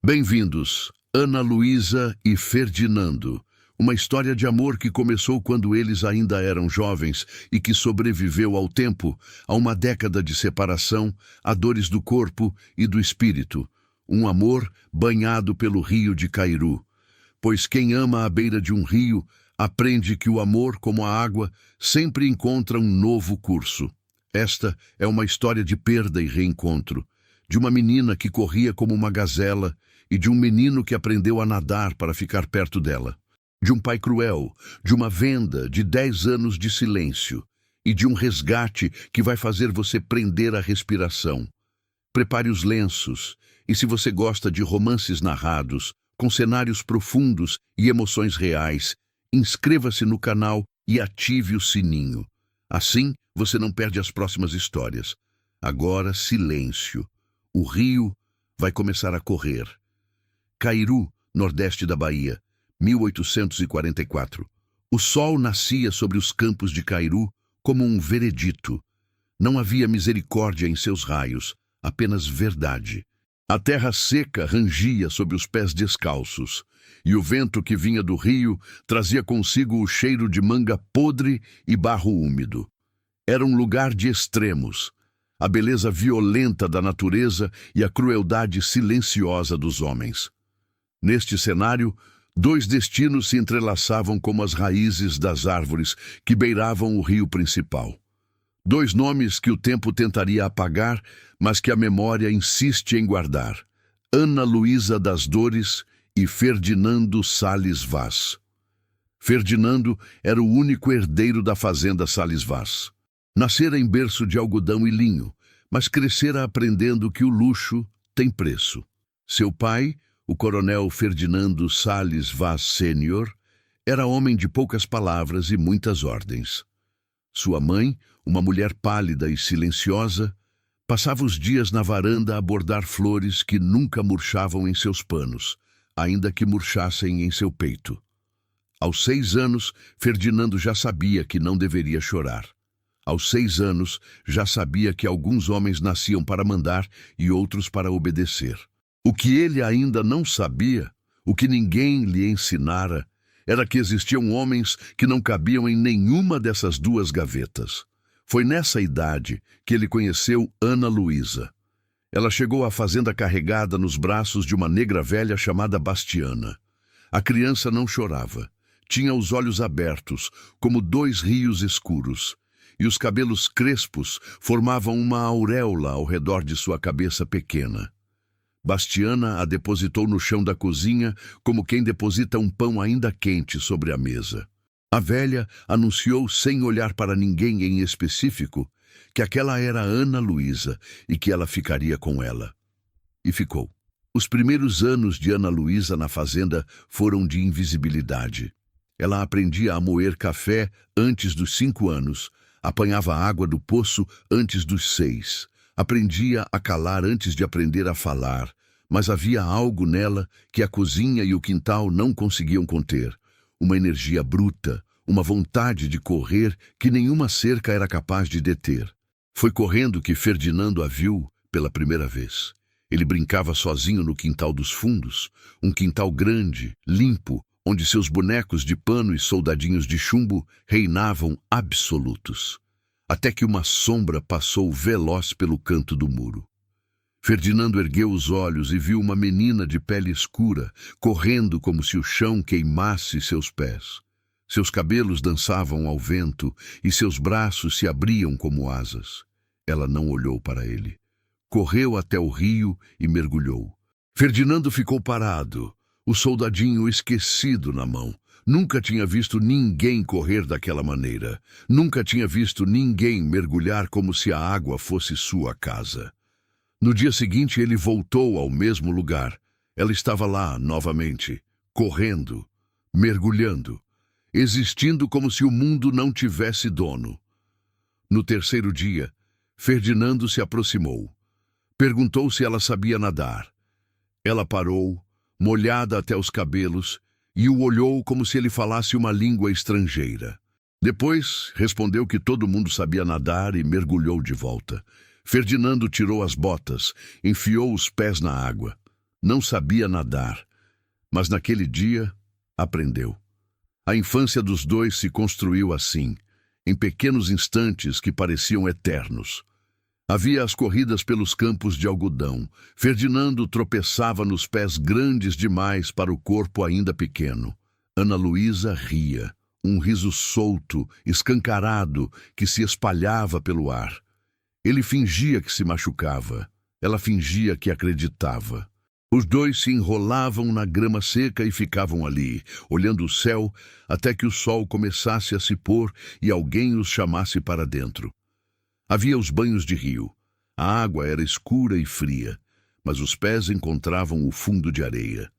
Bem-vindos, Ana Luísa e Ferdinando, uma história de amor que começou quando eles ainda eram jovens e que sobreviveu ao tempo, a uma década de separação, a dores do corpo e do espírito. Um amor banhado pelo rio de Cairu. Pois quem ama à beira de um rio aprende que o amor, como a água, sempre encontra um novo curso. Esta é uma história de perda e reencontro, de uma menina que corria como uma gazela e de um menino que aprendeu a nadar para ficar perto dela. De um pai cruel, de uma venda de 10 anos de silêncio e de um resgate que vai fazer você prender a respiração. Prepare os lenços e, se você gosta de romances narrados, com cenários profundos e emoções reais, inscreva-se no canal e ative o sininho. Assim, você não perde as próximas histórias. Agora, silêncio. O rio vai começar a correr. Cairu, nordeste da Bahia, 1844. O sol nascia sobre os campos de Cairu como um veredito. Não havia misericórdia em seus raios, apenas verdade. A terra seca rangia sob os pés descalços, e o vento que vinha do rio trazia consigo o cheiro de manga podre e barro úmido. Era um lugar de extremos, a beleza violenta da natureza e a crueldade silenciosa dos homens. Neste cenário, dois destinos se entrelaçavam como as raízes das árvores que beiravam o rio principal. Dois nomes que o tempo tentaria apagar, mas que a memória insiste em guardar: Ana Luísa das Dores e Ferdinando Sales Vaz. Ferdinando era o único herdeiro da fazenda Sales Vaz. Nascera em berço de algodão e linho, mas crescera aprendendo que o luxo tem preço. Seu pai, o coronel Ferdinando Sales Vaz Sênior, era homem de poucas palavras e muitas ordens. Sua mãe, uma mulher pálida e silenciosa, passava os dias na varanda a bordar flores que nunca murchavam em seus panos, ainda que murchassem em seu peito. Aos 6 anos, Ferdinando já sabia que não deveria chorar. Aos 6 anos, já sabia que alguns homens nasciam para mandar e outros para obedecer. O que ele ainda não sabia, o que ninguém lhe ensinara, era que existiam homens que não cabiam em nenhuma dessas duas gavetas. Foi nessa idade que ele conheceu Ana Luísa. Ela chegou à fazenda carregada nos braços de uma negra velha chamada Bastiana. A criança não chorava. Tinha os olhos abertos, como 2 rios escuros, e os cabelos crespos formavam uma auréola ao redor de sua cabeça pequena. Bastiana a depositou no chão da cozinha como quem deposita um pão ainda quente sobre a mesa. A velha anunciou, sem olhar para ninguém em específico, que aquela era Ana Luísa e que ela ficaria com ela. E ficou. Os primeiros anos de Ana Luísa na fazenda foram de invisibilidade. Ela aprendia a moer café antes dos 5 anos, apanhava água do poço antes dos 6. Aprendia a calar antes de aprender a falar, mas havia algo nela que a cozinha e o quintal não conseguiam conter. Uma energia bruta, uma vontade de correr que nenhuma cerca era capaz de deter. Foi correndo que Ferdinando a viu pela primeira vez. Ele brincava sozinho no quintal dos fundos, um quintal grande, limpo, onde seus bonecos de pano e soldadinhos de chumbo reinavam absolutos. Até que uma sombra passou veloz pelo canto do muro. Ferdinando ergueu os olhos e viu uma menina de pele escura, correndo como se o chão queimasse seus pés. Seus cabelos dançavam ao vento e seus braços se abriam como asas. Ela não olhou para ele. Correu até o rio e mergulhou. Ferdinando ficou parado, o soldadinho esquecido na mão. Nunca tinha visto ninguém correr daquela maneira. Nunca tinha visto ninguém mergulhar como se a água fosse sua casa. No dia seguinte, ele voltou ao mesmo lugar. Ela estava lá, novamente, correndo, mergulhando, existindo como se o mundo não tivesse dono. No terceiro dia, Ferdinando se aproximou. Perguntou se ela sabia nadar. Ela parou, molhada até os cabelos, e o olhou como se ele falasse uma língua estrangeira. Depois, respondeu que todo mundo sabia nadar e mergulhou de volta. Ferdinando tirou as botas, enfiou os pés na água. Não sabia nadar, mas naquele dia aprendeu. A infância dos dois se construiu assim, em pequenos instantes que pareciam eternos. Havia as corridas pelos campos de algodão. Ferdinando tropeçava nos pés grandes demais para o corpo ainda pequeno. Ana Luísa ria, um riso solto, escancarado, que se espalhava pelo ar. Ele fingia que se machucava. Ela fingia que acreditava. Os dois se enrolavam na grama seca e ficavam ali, olhando o céu, até que o sol começasse a se pôr e alguém os chamasse para dentro. Havia os banhos de rio. A água era escura e fria, mas os pés encontravam o fundo de areia.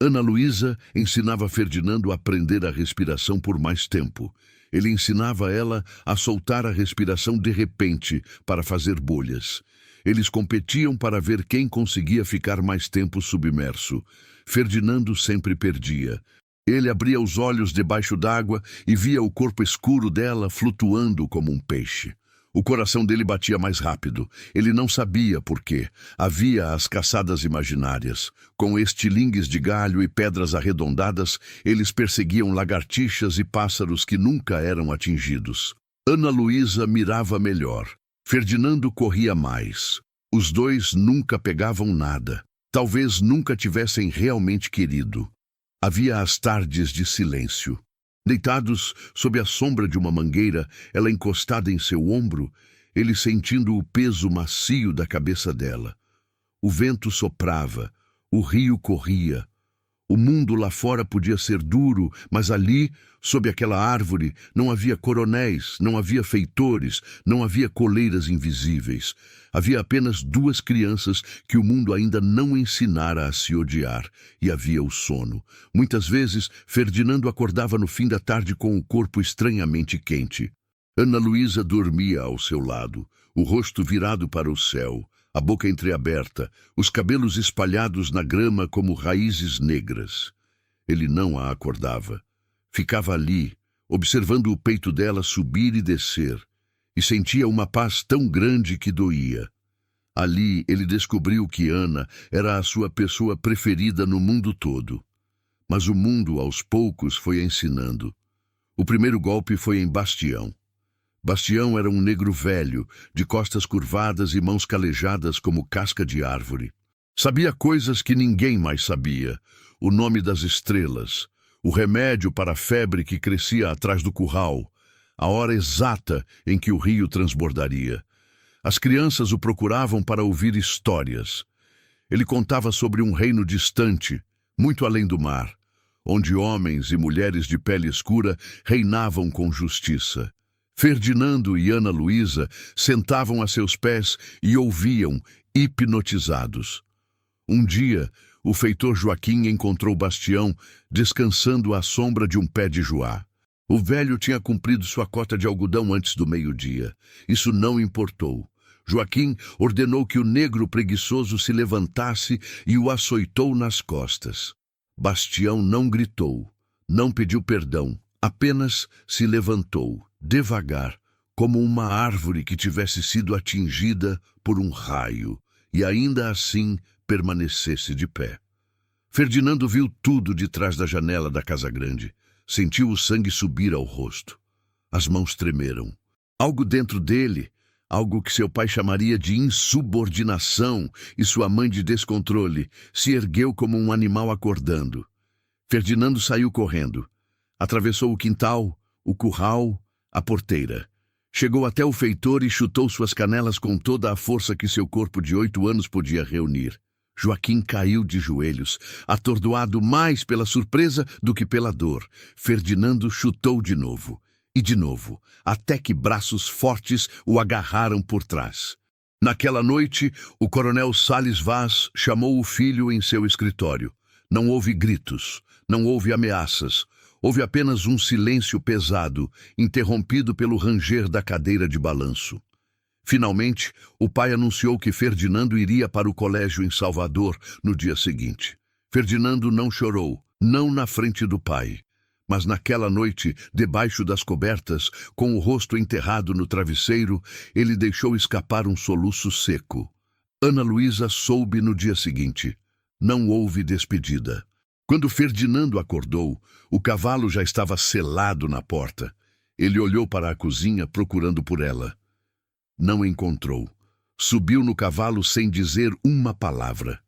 Ana Luísa ensinava Ferdinando a aprender a respiração por mais tempo. Ele ensinava ela a soltar a respiração de repente para fazer bolhas. Eles competiam para ver quem conseguia ficar mais tempo submerso. Ferdinando sempre perdia. Ele abria os olhos debaixo d'água e via o corpo escuro dela flutuando como um peixe. O coração dele batia mais rápido. Ele não sabia por quê. Havia as caçadas imaginárias. Com estilingues de galho e pedras arredondadas, eles perseguiam lagartixas e pássaros que nunca eram atingidos. Ana Luísa mirava melhor. Ferdinando corria mais. Os dois nunca pegavam nada. Talvez nunca tivessem realmente querido. Havia as tardes de silêncio. Deitados sob a sombra de uma mangueira, ela encostada em seu ombro, ele sentindo o peso macio da cabeça dela. O vento soprava, o rio corria. O mundo lá fora podia ser duro, mas ali, sob aquela árvore, não havia coronéis, não havia feitores, não havia coleiras invisíveis. Havia apenas duas crianças que o mundo ainda não ensinara a se odiar, e havia o sono. Muitas vezes, Ferdinando acordava no fim da tarde com o corpo estranhamente quente. Ana Luísa dormia ao seu lado, o rosto virado para o céu, a boca entreaberta, os cabelos espalhados na grama como raízes negras. Ele não a acordava. Ficava ali, observando o peito dela subir e descer, e sentia uma paz tão grande que doía. Ali ele descobriu que Ana era a sua pessoa preferida no mundo todo. Mas o mundo, aos poucos, foi ensinando. O primeiro golpe foi em Bastião. Bastião era um negro velho, de costas curvadas e mãos calejadas como casca de árvore. Sabia coisas que ninguém mais sabia: o nome das estrelas, o remédio para a febre que crescia atrás do curral, a hora exata em que o rio transbordaria. As crianças o procuravam para ouvir histórias. Ele contava sobre um reino distante, muito além do mar, onde homens e mulheres de pele escura reinavam com justiça. Ferdinando e Ana Luísa sentavam a seus pés e ouviam, hipnotizados. Um dia, o feitor Joaquim encontrou Bastião descansando à sombra de um pé de joá. O velho tinha cumprido sua cota de algodão antes do meio-dia. Isso não importou. Joaquim ordenou que o negro preguiçoso se levantasse e o açoitou nas costas. Bastião não gritou, não pediu perdão, apenas se levantou, devagar, como uma árvore que tivesse sido atingida por um raio, e ainda assim permanecesse de pé. Ferdinando viu tudo de trás da janela da casa grande. Sentiu o sangue subir ao rosto. As mãos tremeram. Algo dentro dele, algo que seu pai chamaria de insubordinação e sua mãe de descontrole, se ergueu como um animal acordando. Ferdinando saiu correndo. Atravessou o quintal, o curral, a porteira. Chegou até o feitor e chutou suas canelas com toda a força que seu corpo de 8 anos podia reunir. Joaquim caiu de joelhos, atordoado mais pela surpresa do que pela dor. Ferdinando chutou de novo, até que braços fortes o agarraram por trás. Naquela noite, o coronel Salles Vaz chamou o filho em seu escritório. Não houve gritos, não houve ameaças. Houve apenas um silêncio pesado, interrompido pelo ranger da cadeira de balanço. Finalmente, o pai anunciou que Ferdinando iria para o colégio em Salvador no dia seguinte. Ferdinando não chorou, não na frente do pai. Mas naquela noite, debaixo das cobertas, com o rosto enterrado no travesseiro, ele deixou escapar um soluço seco. Ana Luísa soube no dia seguinte. Não houve despedida. Quando Ferdinando acordou, o cavalo já estava selado na porta. Ele olhou para a cozinha procurando por ela. Não encontrou. Subiu no cavalo sem dizer uma palavra.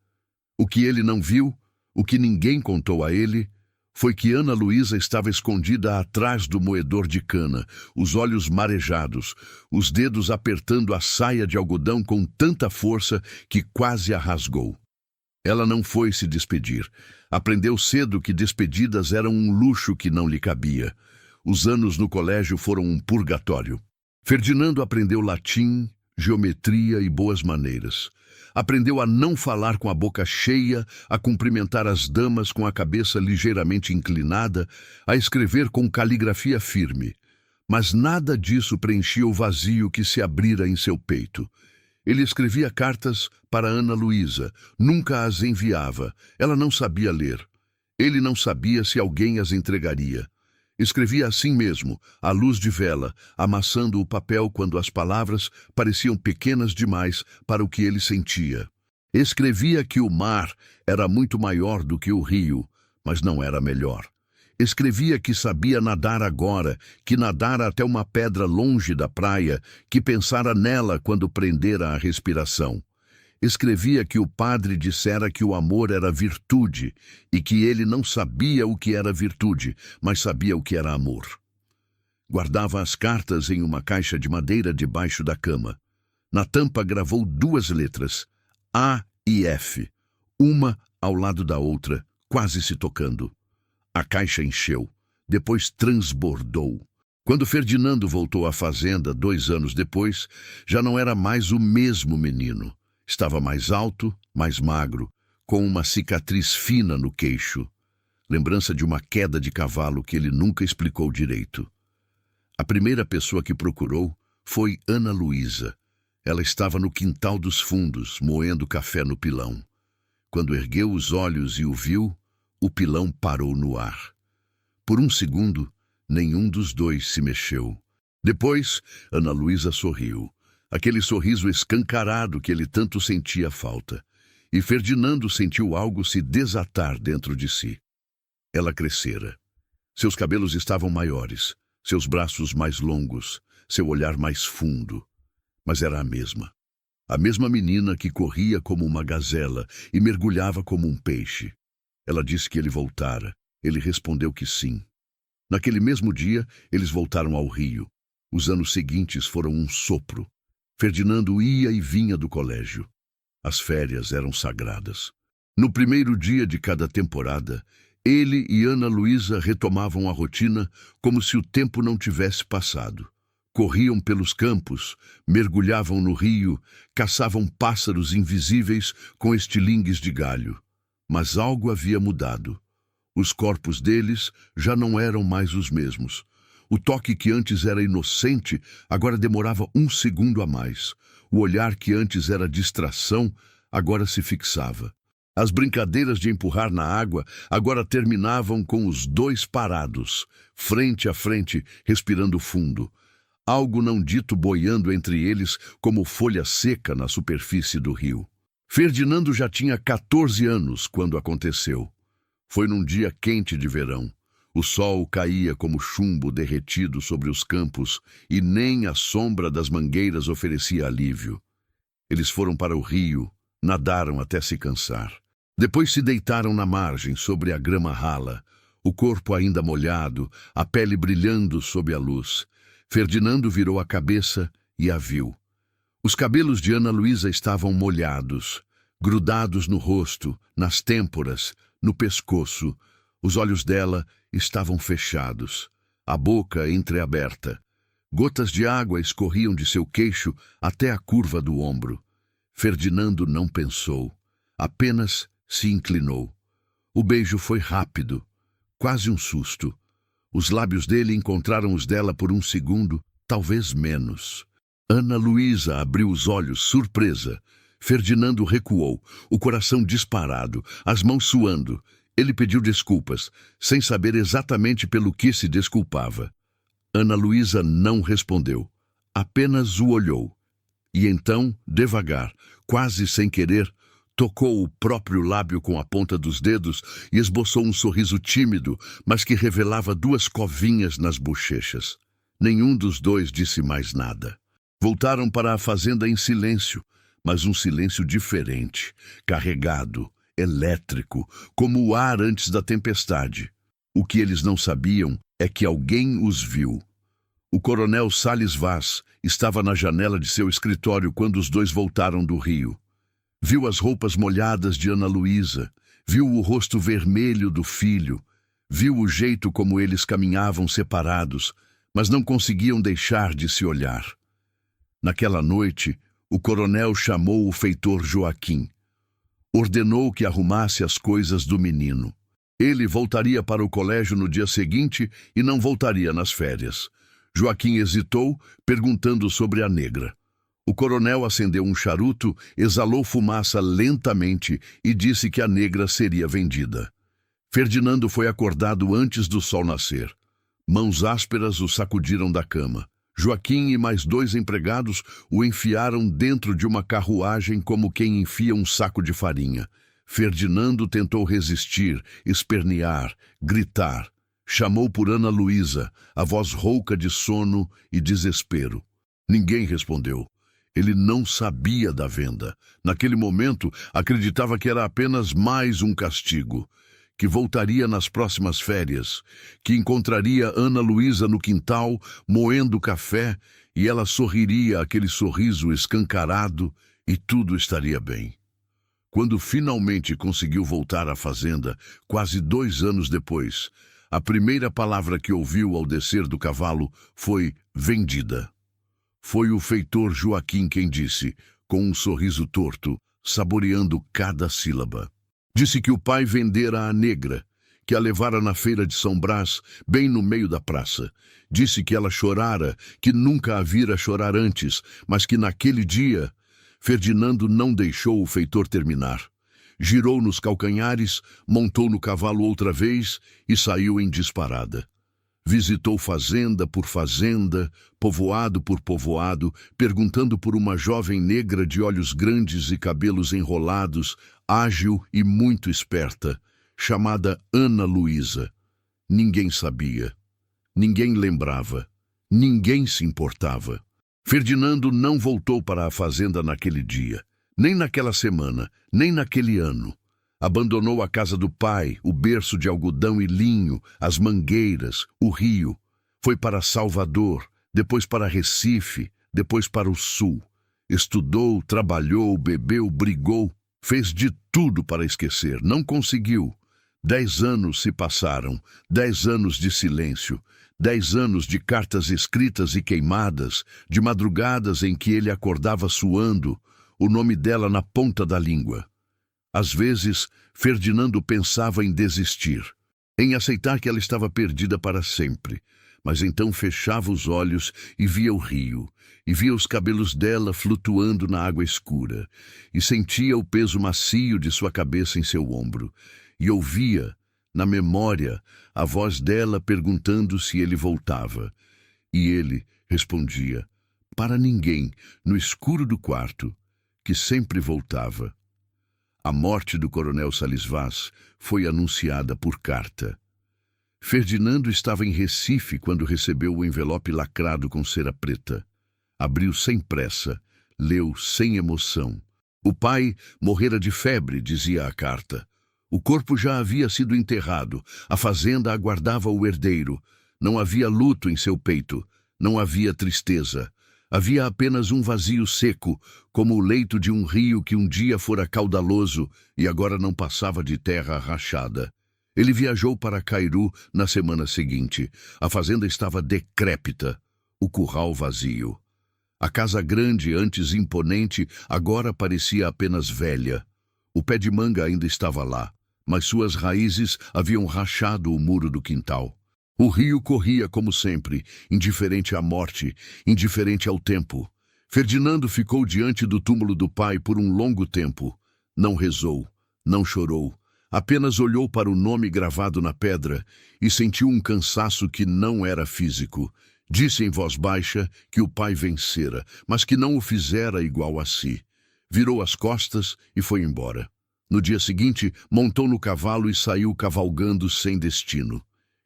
O que ele não viu, o que ninguém contou a ele, foi que Ana Luísa estava escondida atrás do moedor de cana, os olhos marejados, os dedos apertando a saia de algodão com tanta força que quase a rasgou. Ela não foi se despedir. Aprendeu cedo que despedidas eram um luxo que não lhe cabia. Os anos no colégio foram um purgatório. Ferdinando aprendeu latim, geometria e boas maneiras. Aprendeu a não falar com a boca cheia, a cumprimentar as damas com a cabeça ligeiramente inclinada, a escrever com caligrafia firme. Mas nada disso preenchia o vazio que se abrira em seu peito. Ele escrevia cartas para Ana Luísa, nunca as enviava. Ela não sabia ler. Ele não sabia se alguém as entregaria. Escrevia assim mesmo, à luz de vela, amassando o papel quando as palavras pareciam pequenas demais para o que ele sentia. Escrevia que o mar era muito maior do que o rio, mas não era melhor. Escrevia que sabia nadar agora, que nadara até uma pedra longe da praia, que pensara nela quando prendera a respiração. Escrevia que o padre dissera que o amor era virtude e que ele não sabia o que era virtude, mas sabia o que era amor. Guardava as cartas em uma caixa de madeira debaixo da cama. Na tampa gravou 2 letras, A e F, uma ao lado da outra, quase se tocando. A caixa encheu, depois transbordou. Quando Ferdinando voltou à fazenda 2 anos depois, já não era mais o mesmo menino. Estava mais alto, mais magro, com uma cicatriz fina no queixo. Lembrança de uma queda de cavalo que ele nunca explicou direito. A primeira pessoa que procurou foi Ana Luísa. Ela estava no quintal dos fundos, moendo café no pilão. Quando ergueu os olhos e o viu, o pilão parou no ar. Por um segundo, nenhum dos dois se mexeu. Depois, Ana Luísa sorriu. Aquele sorriso escancarado que ele tanto sentia falta. E Ferdinando sentiu algo se desatar dentro de si. Ela crescera. Seus cabelos estavam maiores, seus braços mais longos, seu olhar mais fundo. Mas era a mesma. A mesma menina que corria como uma gazela e mergulhava como um peixe. Ela disse que ele voltara. Ele respondeu que sim. Naquele mesmo dia, eles voltaram ao rio. Os anos seguintes foram um sopro. Ferdinando ia e vinha do colégio. As férias eram sagradas. No primeiro dia de cada temporada, ele e Ana Luísa retomavam a rotina como se o tempo não tivesse passado. Corriam pelos campos, mergulhavam no rio, caçavam pássaros invisíveis com estilingues de galho. Mas algo havia mudado. Os corpos deles já não eram mais os mesmos. O toque que antes era inocente, agora demorava 1 segundo a mais. O olhar que antes era distração, agora se fixava. As brincadeiras de empurrar na água agora terminavam com os dois parados, frente a frente, respirando fundo. Algo não dito boiando entre eles como folha seca na superfície do rio. Ferdinando já tinha 14 anos quando aconteceu. Foi num dia quente de verão. O sol caía como chumbo derretido sobre os campos e nem a sombra das mangueiras oferecia alívio. Eles foram para o rio, nadaram até se cansar. Depois se deitaram na margem, sobre a grama rala, o corpo ainda molhado, a pele brilhando sob a luz. Ferdinando virou a cabeça e a viu. Os cabelos de Ana Luísa estavam molhados, grudados no rosto, nas têmporas, no pescoço. Os olhos dela estavam fechados, a boca entreaberta. Gotas de água escorriam de seu queixo até a curva do ombro. Ferdinando não pensou, apenas se inclinou. O beijo foi rápido, quase um susto. Os lábios dele encontraram os dela por um segundo, talvez menos. Ana Luísa abriu os olhos, surpresa. Ferdinando recuou, o coração disparado, as mãos suando. Ele pediu desculpas, sem saber exatamente pelo que se desculpava. Ana Luísa não respondeu, apenas o olhou. E então, devagar, quase sem querer, Tocou o próprio lábio com a ponta dos dedos e esboçou um sorriso tímido, mas que revelava duas covinhas nas bochechas. Nenhum dos dois disse mais nada. Voltaram para a fazenda em silêncio, mas um silêncio diferente, carregado, elétrico, como o ar antes da tempestade. O que eles não sabiam é que alguém os viu. O coronel Salles Vaz estava na janela de seu escritório quando os dois voltaram do rio. Viu as roupas molhadas de Ana Luísa, viu o rosto vermelho do filho, viu o jeito como eles caminhavam separados, mas não conseguiam deixar de se olhar. Naquela noite, o coronel chamou o feitor Joaquim. Ordenou que arrumasse as coisas do menino. Ele voltaria para o colégio no dia seguinte e não voltaria nas férias. Joaquim hesitou, perguntando sobre a negra. O coronel acendeu um charuto, exalou fumaça lentamente e disse que a negra seria vendida. Ferdinando foi acordado antes do sol nascer. Mãos ásperas o sacudiram da cama. Joaquim e mais 2 empregados o enfiaram dentro de uma carruagem como quem enfia um saco de farinha. Ferdinando tentou resistir, espernear, gritar. Chamou por Ana Luísa, a voz rouca de sono e desespero. Ninguém respondeu. Ele não sabia da venda. Naquele momento, acreditava que era apenas mais um castigo. Que voltaria nas próximas férias, que encontraria Ana Luísa no quintal, moendo café, e ela sorriria aquele sorriso escancarado e tudo estaria bem. Quando finalmente conseguiu voltar à fazenda, quase 2 anos depois, a primeira palavra que ouviu ao descer do cavalo foi vendida. Foi o feitor Joaquim quem disse, com um sorriso torto, saboreando cada sílaba. Disse que o pai vendera a negra, que a levara na feira de São Brás, bem no meio da praça. Disse que ela chorara, que nunca a vira chorar antes, mas que naquele dia, Ferdinando não deixou o feitor terminar. Girou nos calcanhares, montou no cavalo outra vez e saiu em disparada. Visitou fazenda por fazenda, povoado por povoado, perguntando por uma jovem negra de olhos grandes e cabelos enrolados, ágil e muito esperta, chamada Ana Luísa. Ninguém sabia, ninguém lembrava, ninguém se importava. Ferdinando não voltou para a fazenda naquele dia, nem naquela semana, nem naquele ano. Abandonou a casa do pai, o berço de algodão e linho, as mangueiras, o rio. Foi para Salvador, depois para Recife, depois para o sul. Estudou, trabalhou, bebeu, brigou, fez de tudo para esquecer. Não conseguiu. 10 anos se passaram, 10 anos de silêncio, 10 anos de cartas escritas e queimadas, de madrugadas em que ele acordava suando, o nome dela na ponta da língua. Às vezes, Ferdinando pensava em desistir, em aceitar que ela estava perdida para sempre. Mas então fechava os olhos e via o rio, e via os cabelos dela flutuando na água escura, e sentia o peso macio de sua cabeça em seu ombro, e ouvia, na memória, a voz dela perguntando se ele voltava. E ele respondia, para ninguém, no escuro do quarto, que sempre voltava. A morte do coronel Salles Vaz foi anunciada por carta. Ferdinando estava em Recife quando recebeu o envelope lacrado com cera preta. Abriu sem pressa, leu sem emoção. O pai morrera de febre, dizia a carta. O corpo já havia sido enterrado, a fazenda aguardava o herdeiro. Não havia luto em seu peito, não havia tristeza. Havia apenas um vazio seco, como o leito de um rio que um dia fora caudaloso e agora não passava de terra rachada. Ele viajou para Cairu na semana seguinte. A fazenda estava decrépita, o curral vazio. A casa grande, antes imponente, agora parecia apenas velha. O pé de manga ainda estava lá, mas suas raízes haviam rachado o muro do quintal. O rio corria como sempre, indiferente à morte, indiferente ao tempo. Ferdinando ficou diante do túmulo do pai por um longo tempo. Não rezou, não chorou, apenas olhou para o nome gravado na pedra e sentiu um cansaço que não era físico. Disse em voz baixa que o pai vencera, mas que não o fizera igual a si. virou as costas e foi embora. No dia seguinte, montou no cavalo e saiu cavalgando sem destino.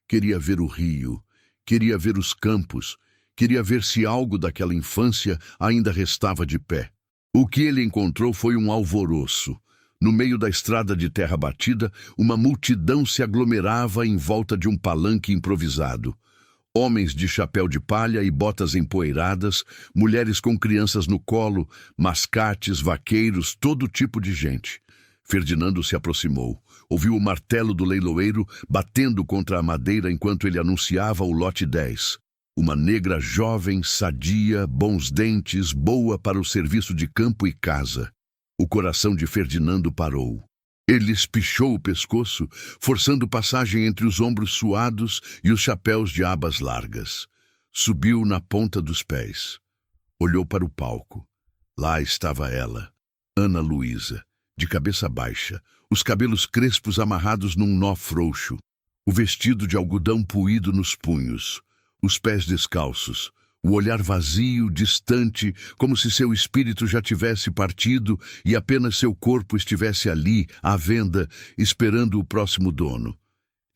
Queria ver o rio, queria ver os campos, queria ver se algo daquela infância ainda restava de pé. O que ele encontrou foi um alvoroço. No meio da estrada de terra batida, uma multidão se aglomerava em volta de um palanque improvisado. Homens de chapéu de palha e botas empoeiradas, mulheres com crianças no colo, mascates, vaqueiros, todo tipo de gente. Ferdinando se aproximou. Ouviu o martelo do leiloeiro batendo contra a madeira enquanto ele anunciava o lote 10. Uma negra jovem, sadia, bons dentes, boa para o serviço de campo e casa. O coração de Ferdinando parou. Ele espichou o pescoço, forçando passagem entre os ombros suados e os chapéus de abas largas. Subiu na ponta dos pés. Olhou para o palco. Lá estava ela, Ana Luísa, de cabeça baixa, os cabelos crespos amarrados num nó frouxo, o vestido de algodão puído nos punhos, os pés descalços, o olhar vazio, distante, como se seu espírito já tivesse partido e apenas seu corpo estivesse ali, à venda, esperando o próximo dono.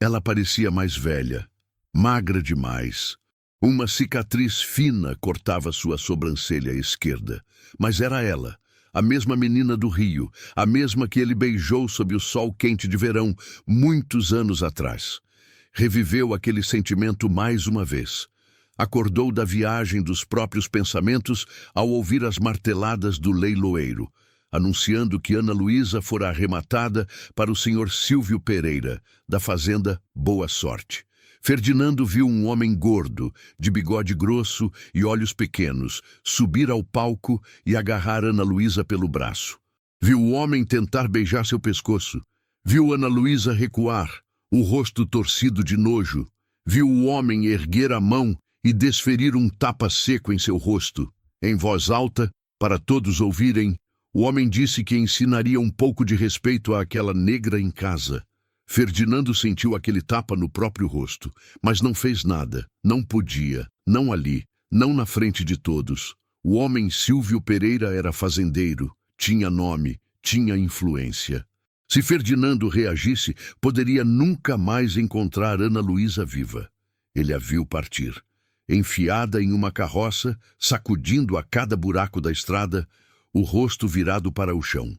Ela parecia mais velha, magra demais. Uma cicatriz fina cortava sua sobrancelha esquerda, mas era ela, a mesma menina do rio, a mesma que ele beijou sob o sol quente de verão, muitos anos atrás. Reviveu aquele sentimento mais uma vez. Acordou da viagem dos próprios pensamentos ao ouvir as marteladas do leiloeiro, anunciando que Ana Luísa fora arrematada para o senhor Silvio Pereira, da fazenda Boa Sorte. Ferdinando viu um homem gordo, de bigode grosso e olhos pequenos, subir ao palco e agarrar Ana Luísa pelo braço. Viu o homem tentar beijar seu pescoço. Viu Ana Luísa recuar, o rosto torcido de nojo. Viu o homem erguer a mão e desferir um tapa seco em seu rosto. Em voz alta, para todos ouvirem, o homem disse que ensinaria um pouco de respeito àquela negra em casa. Ferdinando sentiu aquele tapa no próprio rosto, mas não fez nada, não podia, não ali, não na frente de todos. O homem Silvio Pereira era fazendeiro, tinha nome, tinha influência. Se Ferdinando reagisse, poderia nunca mais encontrar Ana Luísa viva. Ele a viu partir. Enfiada em uma carroça, sacudindo a cada buraco da estrada, o rosto virado para o chão.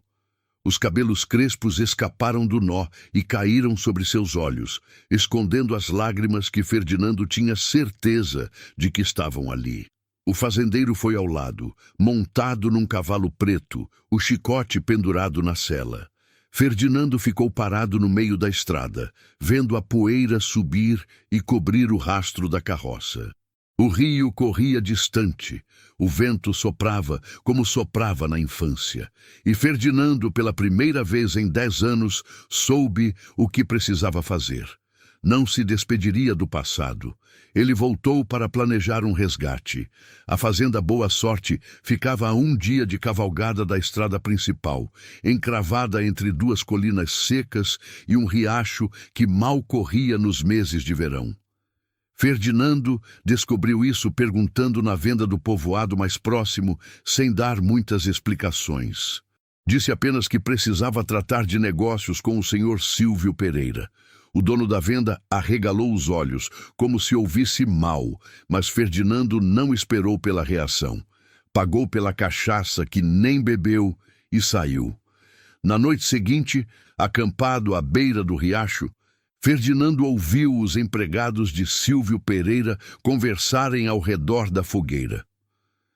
Os cabelos crespos escaparam do nó e caíram sobre seus olhos, escondendo as lágrimas que Ferdinando tinha certeza de que estavam ali. O fazendeiro foi ao lado, montado num cavalo preto, o chicote pendurado na sela. Ferdinando ficou parado no meio da estrada, vendo a poeira subir e cobrir o rastro da carroça. O rio corria distante, o vento soprava como soprava na infância, e Ferdinando, pela primeira vez em 10 anos, soube o que precisava fazer. Não se despediria do passado. Ele voltou para planejar um resgate. A fazenda Boa Sorte ficava a 1 dia de cavalgada da estrada principal, encravada entre 2 colinas secas e um riacho que mal corria nos meses de verão. Ferdinando descobriu isso perguntando na venda do povoado mais próximo, sem dar muitas explicações. Disse apenas que precisava tratar de negócios com o senhor Silvio Pereira. O dono da venda arregalou os olhos, como se ouvisse mal, mas Ferdinando não esperou pela reação. Pagou pela cachaça que nem bebeu e saiu. Na noite seguinte, acampado à beira do riacho, Ferdinando ouviu os empregados de Silvio Pereira conversarem ao redor da fogueira.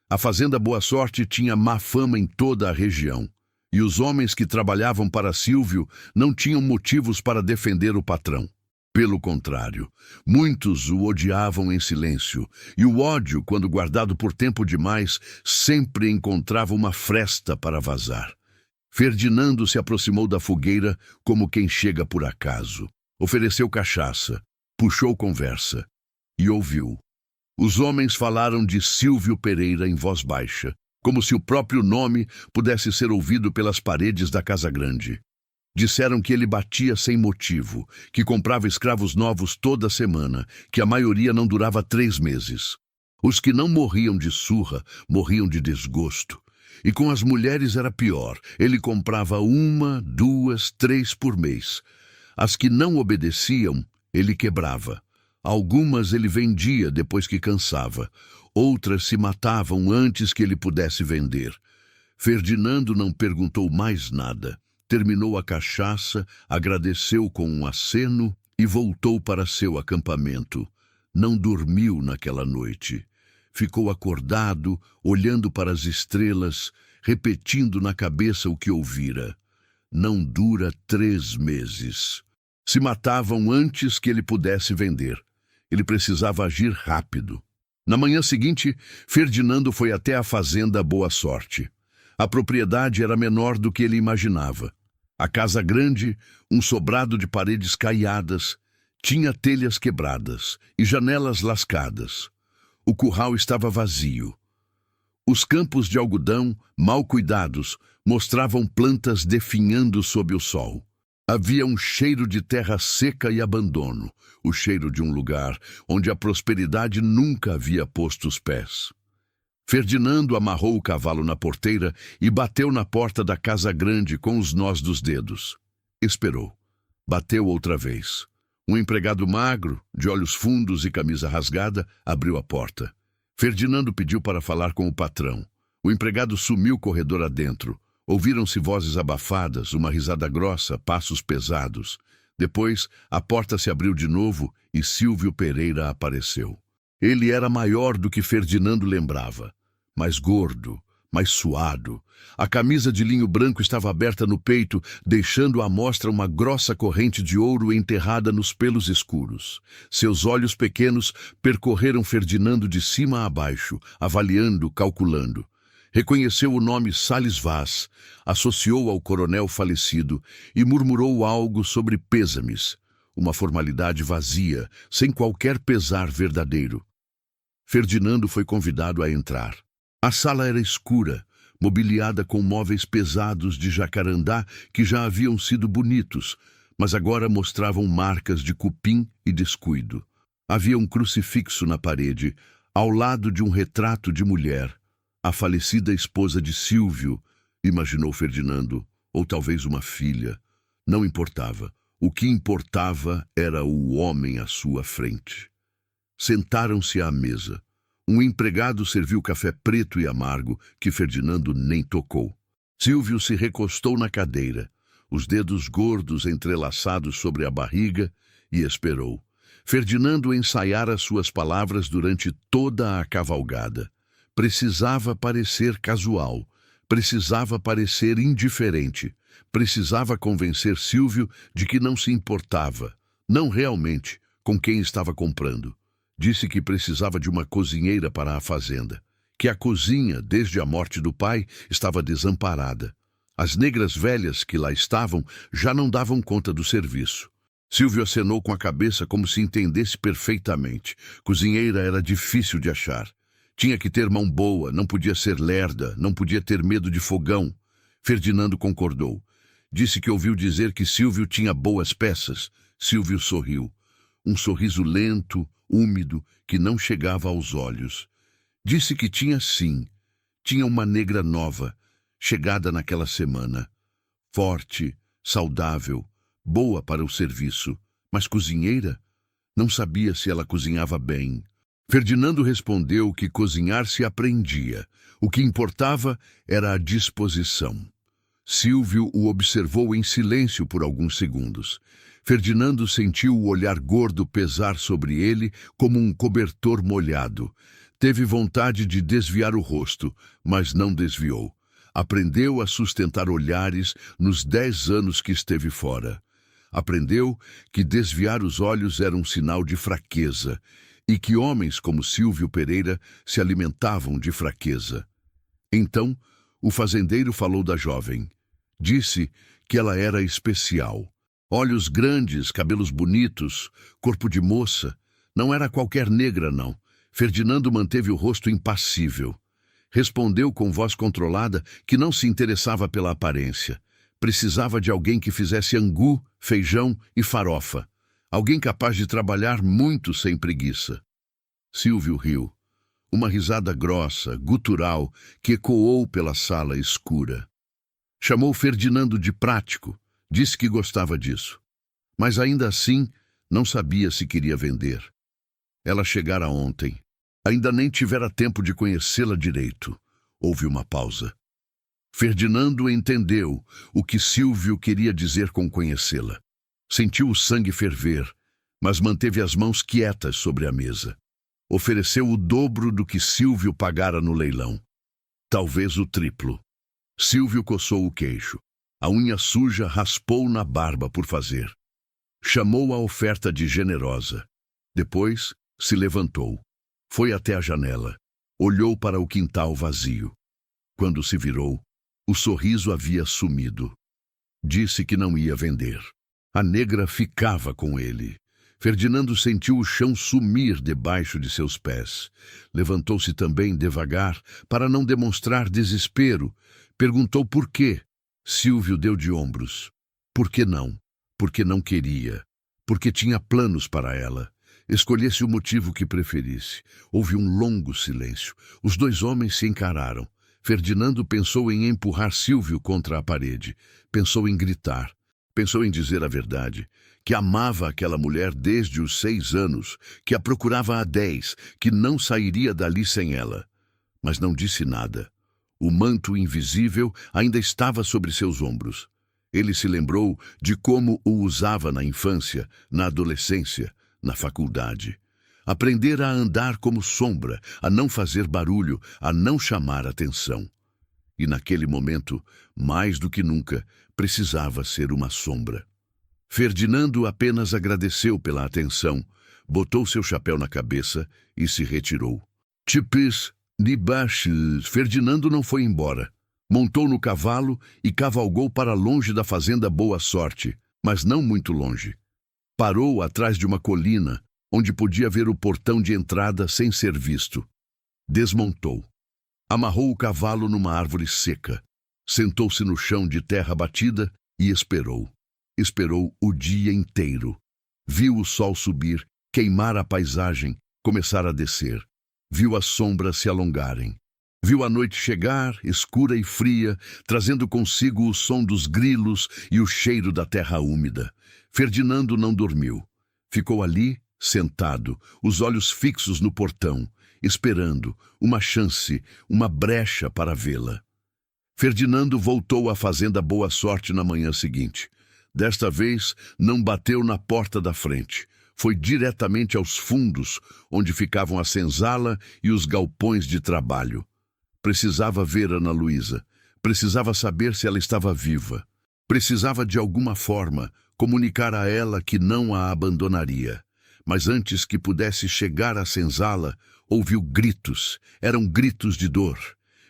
A fazenda Boa Sorte tinha má fama em toda a região, e os homens que trabalhavam para Silvio não tinham motivos para defender o patrão. Pelo contrário, muitos o odiavam em silêncio, e o ódio, quando guardado por tempo demais, sempre encontrava uma fresta para vazar. Ferdinando se aproximou da fogueira como quem chega por acaso. Ofereceu cachaça, puxou conversa e ouviu. Os homens falaram de Silvio Pereira em voz baixa, como se o próprio nome pudesse ser ouvido pelas paredes da Casa Grande. Disseram que ele batia sem motivo, que comprava escravos novos toda semana, que a maioria não durava 3 meses. Os que não morriam de surra, morriam de desgosto. E com as mulheres era pior. Ele comprava 1, 2, 3 por mês. As que não obedeciam, ele quebrava. Algumas ele vendia depois que cansava. Outras se matavam antes que ele pudesse vender. Ferdinando não perguntou mais nada. Terminou a cachaça, agradeceu com um aceno e voltou para seu acampamento. Não dormiu naquela noite. Ficou acordado, olhando para as estrelas, repetindo na cabeça o que ouvira. Não dura 3 meses. Se matavam antes que ele pudesse vender. Ele precisava agir rápido. Na manhã seguinte, Ferdinando foi até a fazenda Boa Sorte. A propriedade era menor do que ele imaginava. A casa grande, um sobrado de paredes caiadas, tinha telhas quebradas e janelas lascadas. O curral estava vazio. Os campos de algodão, mal cuidados, mostravam plantas definhando sob o sol. Havia um cheiro de terra seca e abandono, o cheiro de um lugar onde a prosperidade nunca havia posto os pés. Ferdinando amarrou o cavalo na porteira e bateu na porta da casa grande com os nós dos dedos. Esperou. Bateu outra vez. Um empregado magro, de olhos fundos e camisa rasgada, abriu a porta. Ferdinando pediu para falar com o patrão. O empregado sumiu corredor adentro. Ouviram-se vozes abafadas, uma risada grossa, passos pesados. Depois, a porta se abriu de novo e Silvio Pereira apareceu. Ele era maior do que Ferdinando lembrava. Mais gordo, mais suado. A camisa de linho branco estava aberta no peito, deixando à mostra uma grossa corrente de ouro enterrada nos pelos escuros. Seus olhos pequenos percorreram Ferdinando de cima a baixo, avaliando, calculando. Reconheceu o nome Salles Vaz, associou ao coronel falecido e murmurou algo sobre pêsames. Uma formalidade vazia, sem qualquer pesar verdadeiro. Ferdinando foi convidado a entrar. A sala era escura, mobiliada com móveis pesados de jacarandá que já haviam sido bonitos, mas agora mostravam marcas de cupim e descuido. Havia um crucifixo na parede, ao lado de um retrato de mulher. A falecida esposa de Silvio, imaginou Ferdinando, ou talvez uma filha. Não importava. O que importava era o homem à sua frente. Sentaram-se à mesa. Um empregado serviu café preto e amargo, que Ferdinando nem tocou. Silvio se recostou na cadeira, os dedos gordos entrelaçados sobre a barriga, e esperou. Ferdinando ensaiara suas palavras durante toda a cavalgada. Precisava parecer casual, precisava parecer indiferente, precisava convencer Silvio de que não se importava, não realmente, com quem estava comprando. Disse que precisava de uma cozinheira para a fazenda, que a cozinha, desde a morte do pai, estava desamparada. As negras velhas que lá estavam já não davam conta do serviço. Silvio acenou com a cabeça como se entendesse perfeitamente. Cozinheira era difícil de achar. Tinha que ter mão boa, não podia ser lerda, não podia ter medo de fogão. Ferdinando concordou. Disse que ouviu dizer que Silvio tinha boas peças. Silvio sorriu. Um sorriso lento, úmido, que não chegava aos olhos. Disse que tinha sim. Tinha uma negra nova, chegada naquela semana. Forte, saudável, boa para o serviço. Mas cozinheira? Não sabia se ela cozinhava bem. Ferdinando respondeu que cozinhar se aprendia. O que importava era a disposição. Silvio o observou em silêncio por alguns segundos. Ferdinando sentiu o olhar gordo pesar sobre ele como um cobertor molhado. Teve vontade de desviar o rosto, mas não desviou. Aprendeu a sustentar olhares nos 10 anos que esteve fora. Aprendeu que desviar os olhos era um sinal de fraqueza e que homens como Silvio Pereira se alimentavam de fraqueza. Então, o fazendeiro falou da jovem. Disse que ela era especial. Olhos grandes, cabelos bonitos, corpo de moça. Não era qualquer negra, não. Ferdinando manteve o rosto impassível. Respondeu com voz controlada que não se interessava pela aparência. Precisava de alguém que fizesse angu, feijão e farofa. Alguém capaz de trabalhar muito sem preguiça. Silvio riu. uma risada grossa, gutural, que ecoou pela sala escura. Chamou Ferdinando de prático, disse que gostava disso. Mas ainda assim, não sabia se queria vender. Ela chegara ontem. Ainda nem tivera tempo de conhecê-la direito. Houve uma pausa. Ferdinando entendeu o que Silvio queria dizer com conhecê-la. Sentiu o sangue ferver, mas manteve as mãos quietas sobre a mesa. Ofereceu o dobro do que Silvio pagara no leilão. Talvez o triplo. Silvio coçou o queixo. A unha suja raspou na barba por fazer. Chamou a oferta de generosa. Depois, se levantou. Foi até a janela. Olhou para o quintal vazio. Quando se virou, o sorriso havia sumido. Disse que não ia vender. A negra ficava com ele. Ferdinando sentiu o chão sumir debaixo de seus pés. Levantou-se também devagar, para não demonstrar desespero. Perguntou por quê. Silvio deu de ombros. Por que não? Porque não queria. Porque tinha planos para ela. Escolhesse o motivo que preferisse. Houve um longo silêncio. Os dois homens se encararam. Ferdinando pensou em empurrar Silvio contra a parede. Pensou em gritar. Pensou em dizer a verdade, que amava aquela mulher desde os 6 anos, que a procurava há 10, que não sairia dali sem ela. Mas não disse nada. O manto invisível ainda estava sobre seus ombros. Ele se lembrou de como o usava na infância, na adolescência, na faculdade. Aprender a andar como sombra, a não fazer barulho, a não chamar atenção. E naquele momento, mais do que nunca, precisava ser uma sombra. Ferdinando apenas agradeceu pela atenção, botou seu chapéu na cabeça e se retirou. Tipis, de baixo, Ferdinando não foi embora. Montou no cavalo e cavalgou para longe da fazenda Boa Sorte, mas não muito longe. Parou atrás de uma colina, onde podia ver o portão de entrada sem ser visto. Desmontou. Amarrou o cavalo numa árvore seca. Sentou-se no chão de terra batida e esperou. Esperou o dia inteiro. Viu o sol subir, queimar a paisagem, começar a descer. Viu as sombras se alongarem. Viu a noite chegar, escura e fria, trazendo consigo o som dos grilos e o cheiro da terra úmida. Ferdinando não dormiu. Ficou ali, sentado, os olhos fixos no portão, esperando uma chance, uma brecha para vê-la. Ferdinando voltou à fazenda Boa Sorte na manhã seguinte. Desta vez, não bateu na porta da frente. Foi diretamente aos fundos, onde ficavam a senzala e os galpões de trabalho. Precisava ver Ana Luísa. Precisava saber se ela estava viva. Precisava, de alguma forma, comunicar a ela que não a abandonaria. Mas antes que pudesse chegar à senzala, ouviu gritos. Eram gritos de dor.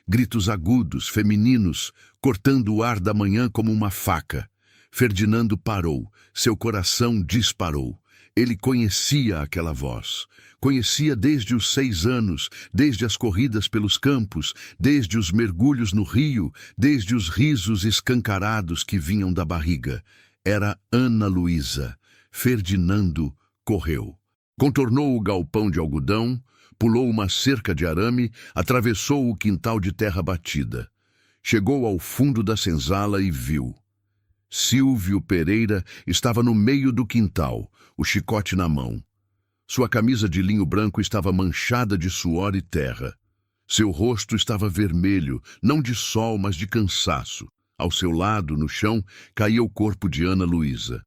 Gritos agudos, femininos, cortando o ar da manhã como uma faca. Ferdinando parou. Seu coração disparou. Ele conhecia aquela voz. Conhecia desde os 6 anos, desde as corridas pelos campos, desde os mergulhos no rio, desde os risos escancarados que vinham da barriga. Era Ana Luísa. Ferdinando correu. Contornou o galpão de algodão, pulou uma cerca de arame, atravessou o quintal de terra batida. Chegou ao fundo da senzala e viu. Silvio Pereira estava no meio do quintal, o chicote na mão. Sua camisa de linho branco estava manchada de suor e terra. Seu rosto estava vermelho, não de sol, mas de cansaço. Ao seu lado, no chão, caía o corpo de Ana Luísa.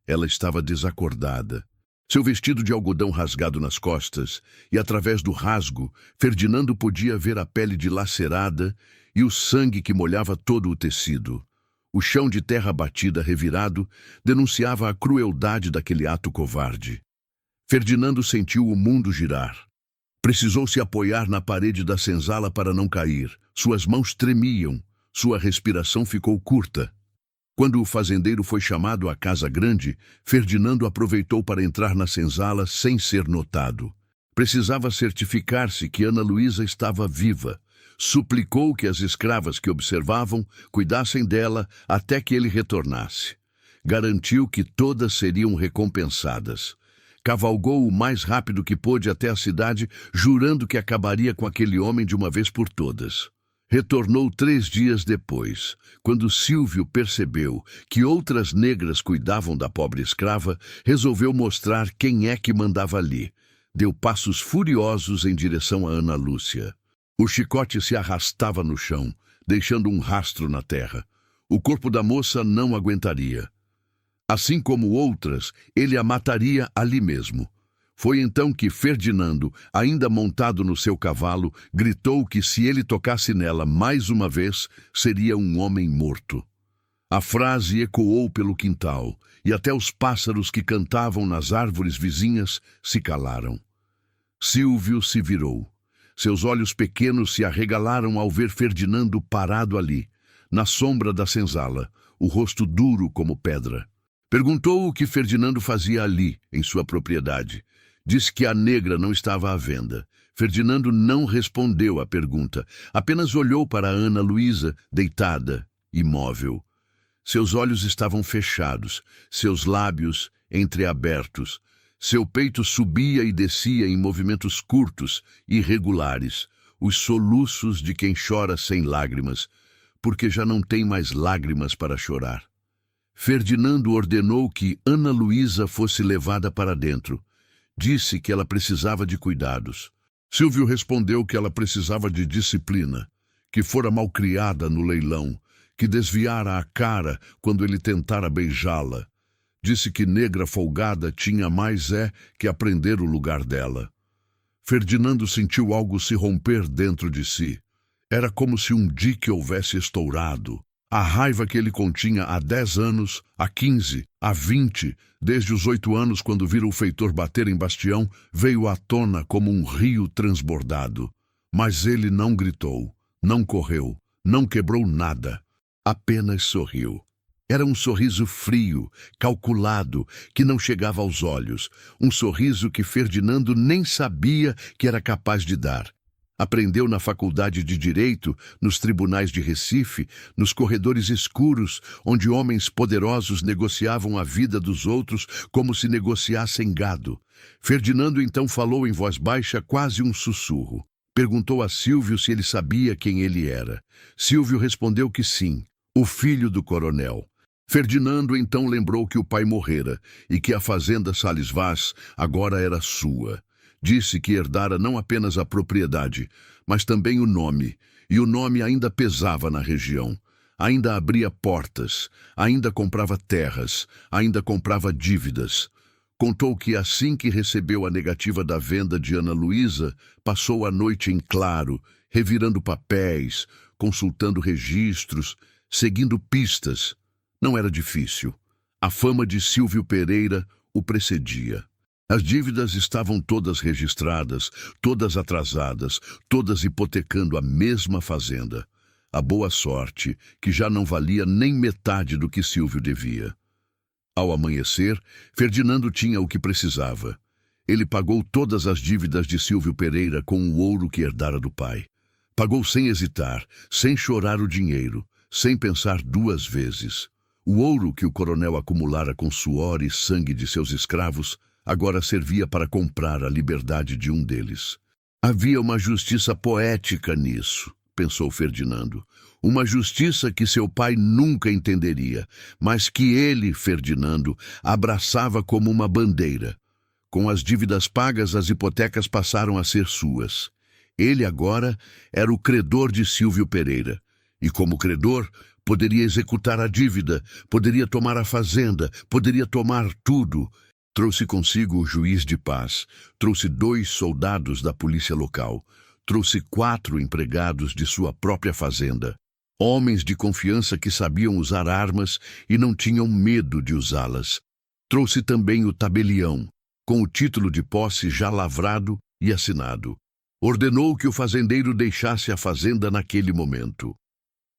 Ela estava desacordada. Seu vestido de algodão rasgado nas costas, e através do rasgo, Ferdinando podia ver a pele dilacerada e o sangue que molhava todo o tecido. O chão de terra batida revirado denunciava a crueldade daquele ato covarde. Ferdinando sentiu o mundo girar. Precisou se apoiar na parede da senzala para não cair. Suas mãos tremiam. Sua respiração ficou curta. Quando o fazendeiro foi chamado à casa grande, Ferdinando aproveitou para entrar na senzala sem ser notado. Precisava certificar-se que Ana Luísa estava viva. Suplicou que as escravas que observavam cuidassem dela até que ele retornasse. Garantiu que todas seriam recompensadas. Cavalgou o mais rápido que pôde até a cidade, jurando que acabaria com aquele homem de uma vez por todas. Retornou 3 dias depois, quando Silvio percebeu que outras negras cuidavam da pobre escrava, resolveu mostrar quem é que mandava ali. Deu passos furiosos em direção a Ana Lúcia. O chicote se arrastava no chão, deixando um rastro na terra. O corpo da moça não aguentaria. Assim como outras, ele a mataria ali mesmo. Foi então que Ferdinando, ainda montado no seu cavalo, gritou que se ele tocasse nela mais uma vez, seria um homem morto. A frase ecoou pelo quintal, e até os pássaros que cantavam nas árvores vizinhas se calaram. Silvio se virou. Seus olhos pequenos se arregalaram ao ver Ferdinando parado ali, na sombra da senzala, o rosto duro como pedra. Perguntou o que Ferdinando fazia ali, em sua propriedade. Disse que a negra não estava à venda. Ferdinando não respondeu à pergunta, apenas olhou para Ana Luísa, deitada, imóvel. Seus olhos estavam fechados, seus lábios entreabertos. Seu peito subia e descia em movimentos curtos, irregulares, os soluços de quem chora sem lágrimas, porque já não tem mais lágrimas para chorar. Ferdinando ordenou que Ana Luísa fosse levada para dentro. Disse que ela precisava de cuidados. Silvio respondeu que ela precisava de disciplina, que fora malcriada no leilão, que desviara a cara quando ele tentara beijá-la. Disse que negra folgada tinha mais que aprender o lugar dela. Ferdinando sentiu algo se romper dentro de si. Era como se um dique houvesse estourado. A raiva que ele continha há 10 anos, há 15, há 20, desde os 8 anos quando vira o feitor bater em Bastião, veio à tona como um rio transbordado. Mas ele não gritou, não correu, não quebrou nada. Apenas sorriu. Era um sorriso frio, calculado, que não chegava aos olhos. Um sorriso que Ferdinando nem sabia que era capaz de dar. Aprendeu na faculdade de Direito, nos tribunais de Recife, nos corredores escuros, onde homens poderosos negociavam a vida dos outros como se negociassem gado. Ferdinando então falou em voz baixa, quase um sussurro. Perguntou a Silvio se ele sabia quem ele era. Silvio respondeu que sim, o filho do coronel. Ferdinando então lembrou que o pai morrera e que a fazenda Sales Vaz agora era sua. Disse que herdara não apenas a propriedade, mas também o nome, e o nome ainda pesava na região. Ainda abria portas, ainda comprava terras, ainda comprava dívidas. Contou que assim que recebeu a negativa da venda de Ana Luísa, passou a noite em claro, revirando papéis, consultando registros, seguindo pistas. Não era difícil. A fama de Silvio Pereira o precedia. As dívidas estavam todas registradas, todas atrasadas, todas hipotecando a mesma fazenda. A boa sorte, que já não valia nem metade do que Silvio devia. Ao amanhecer, Ferdinando tinha o que precisava. Ele pagou todas as dívidas de Silvio Pereira com o ouro que herdara do pai. Pagou sem hesitar, sem chorar o dinheiro, sem pensar 2 vezes. O ouro que o coronel acumulara com suor e sangue de seus escravos agora servia para comprar a liberdade de um deles. Havia uma justiça poética nisso, pensou Ferdinando. Uma justiça que seu pai nunca entenderia, mas que ele, Ferdinando, abraçava como uma bandeira. Com as dívidas pagas, as hipotecas passaram a ser suas. Ele agora era o credor de Silvio Pereira. E como credor, poderia executar a dívida, poderia tomar a fazenda, poderia tomar tudo. Trouxe consigo o juiz de paz, trouxe 2 soldados da polícia local, trouxe 4 empregados de sua própria fazenda, homens de confiança que sabiam usar armas e não tinham medo de usá-las. Trouxe também o tabelião, com o título de posse já lavrado e assinado. Ordenou que o fazendeiro deixasse a fazenda naquele momento.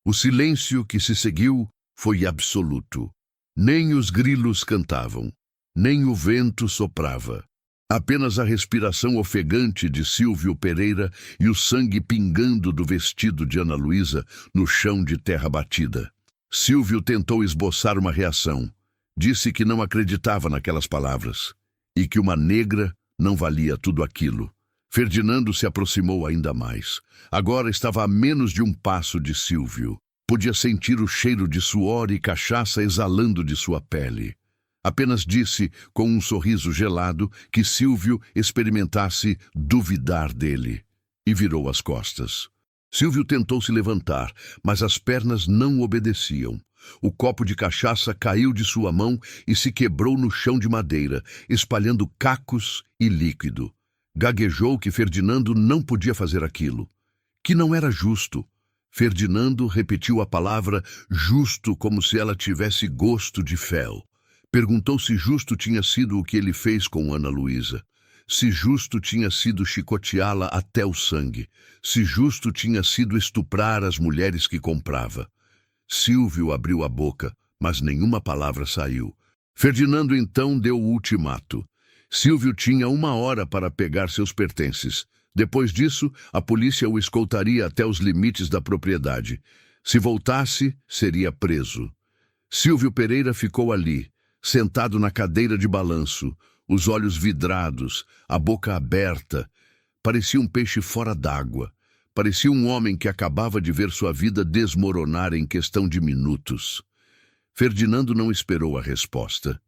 O silêncio que se seguiu foi absoluto. Nem os grilos cantavam. Nem o vento soprava. Apenas a respiração ofegante de Silvio Pereira e o sangue pingando do vestido de Ana Luísa no chão de terra batida. Silvio tentou esboçar uma reação. Disse que não acreditava naquelas palavras. e que uma negra não valia tudo aquilo. Ferdinando se aproximou ainda mais. Agora estava a menos de um passo de Sílvio. Podia sentir o cheiro de suor e cachaça exalando de sua pele. Apenas disse, com um sorriso gelado, que Sílvio experimentasse duvidar dele. E virou as costas. Sílvio tentou se levantar, mas as pernas não obedeciam. O copo de cachaça caiu de sua mão e se quebrou no chão de madeira, espalhando cacos e líquido. Gaguejou que Ferdinando não podia fazer aquilo, que não era justo. Ferdinando repetiu a palavra justo como se ela tivesse gosto de fel. Perguntou se justo tinha sido o que ele fez com Ana Luísa. Se justo tinha sido chicoteá-la até o sangue. Se justo tinha sido estuprar as mulheres que comprava. Sílvio abriu a boca, mas nenhuma palavra saiu. Ferdinando então deu o ultimato. Sílvio tinha 1 hora para pegar seus pertences. Depois disso, a polícia o escoltaria até os limites da propriedade. Se voltasse, seria preso. Sílvio Pereira ficou ali, sentado na cadeira de balanço, os olhos vidrados, a boca aberta. Parecia um peixe fora d'água. Parecia um homem que acabava de ver sua vida desmoronar em questão de minutos. Ferdinando não esperou a resposta.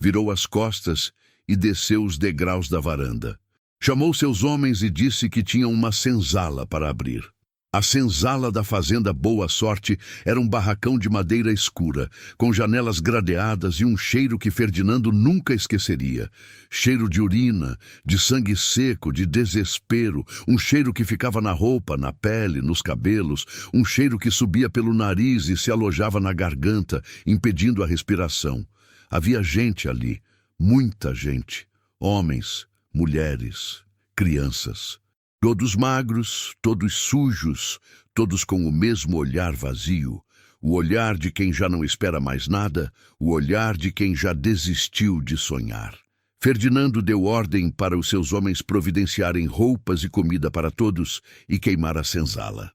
Virou as costas e desceu os degraus da varanda. Chamou seus homens e disse que tinha uma senzala para abrir. A senzala da fazenda Boa Sorte era um barracão de madeira escura, com janelas gradeadas e um cheiro que Ferdinando nunca esqueceria. Cheiro de urina, de sangue seco, de desespero, um cheiro que ficava na roupa, na pele, nos cabelos, um cheiro que subia pelo nariz e se alojava na garganta, impedindo a respiração. Havia gente ali, muita gente, homens, mulheres, crianças. Todos magros, todos sujos, todos com o mesmo olhar vazio, o olhar de quem já não espera mais nada, o olhar de quem já desistiu de sonhar. Ferdinando deu ordem para os seus homens providenciarem roupas e comida para todos e queimar a senzala.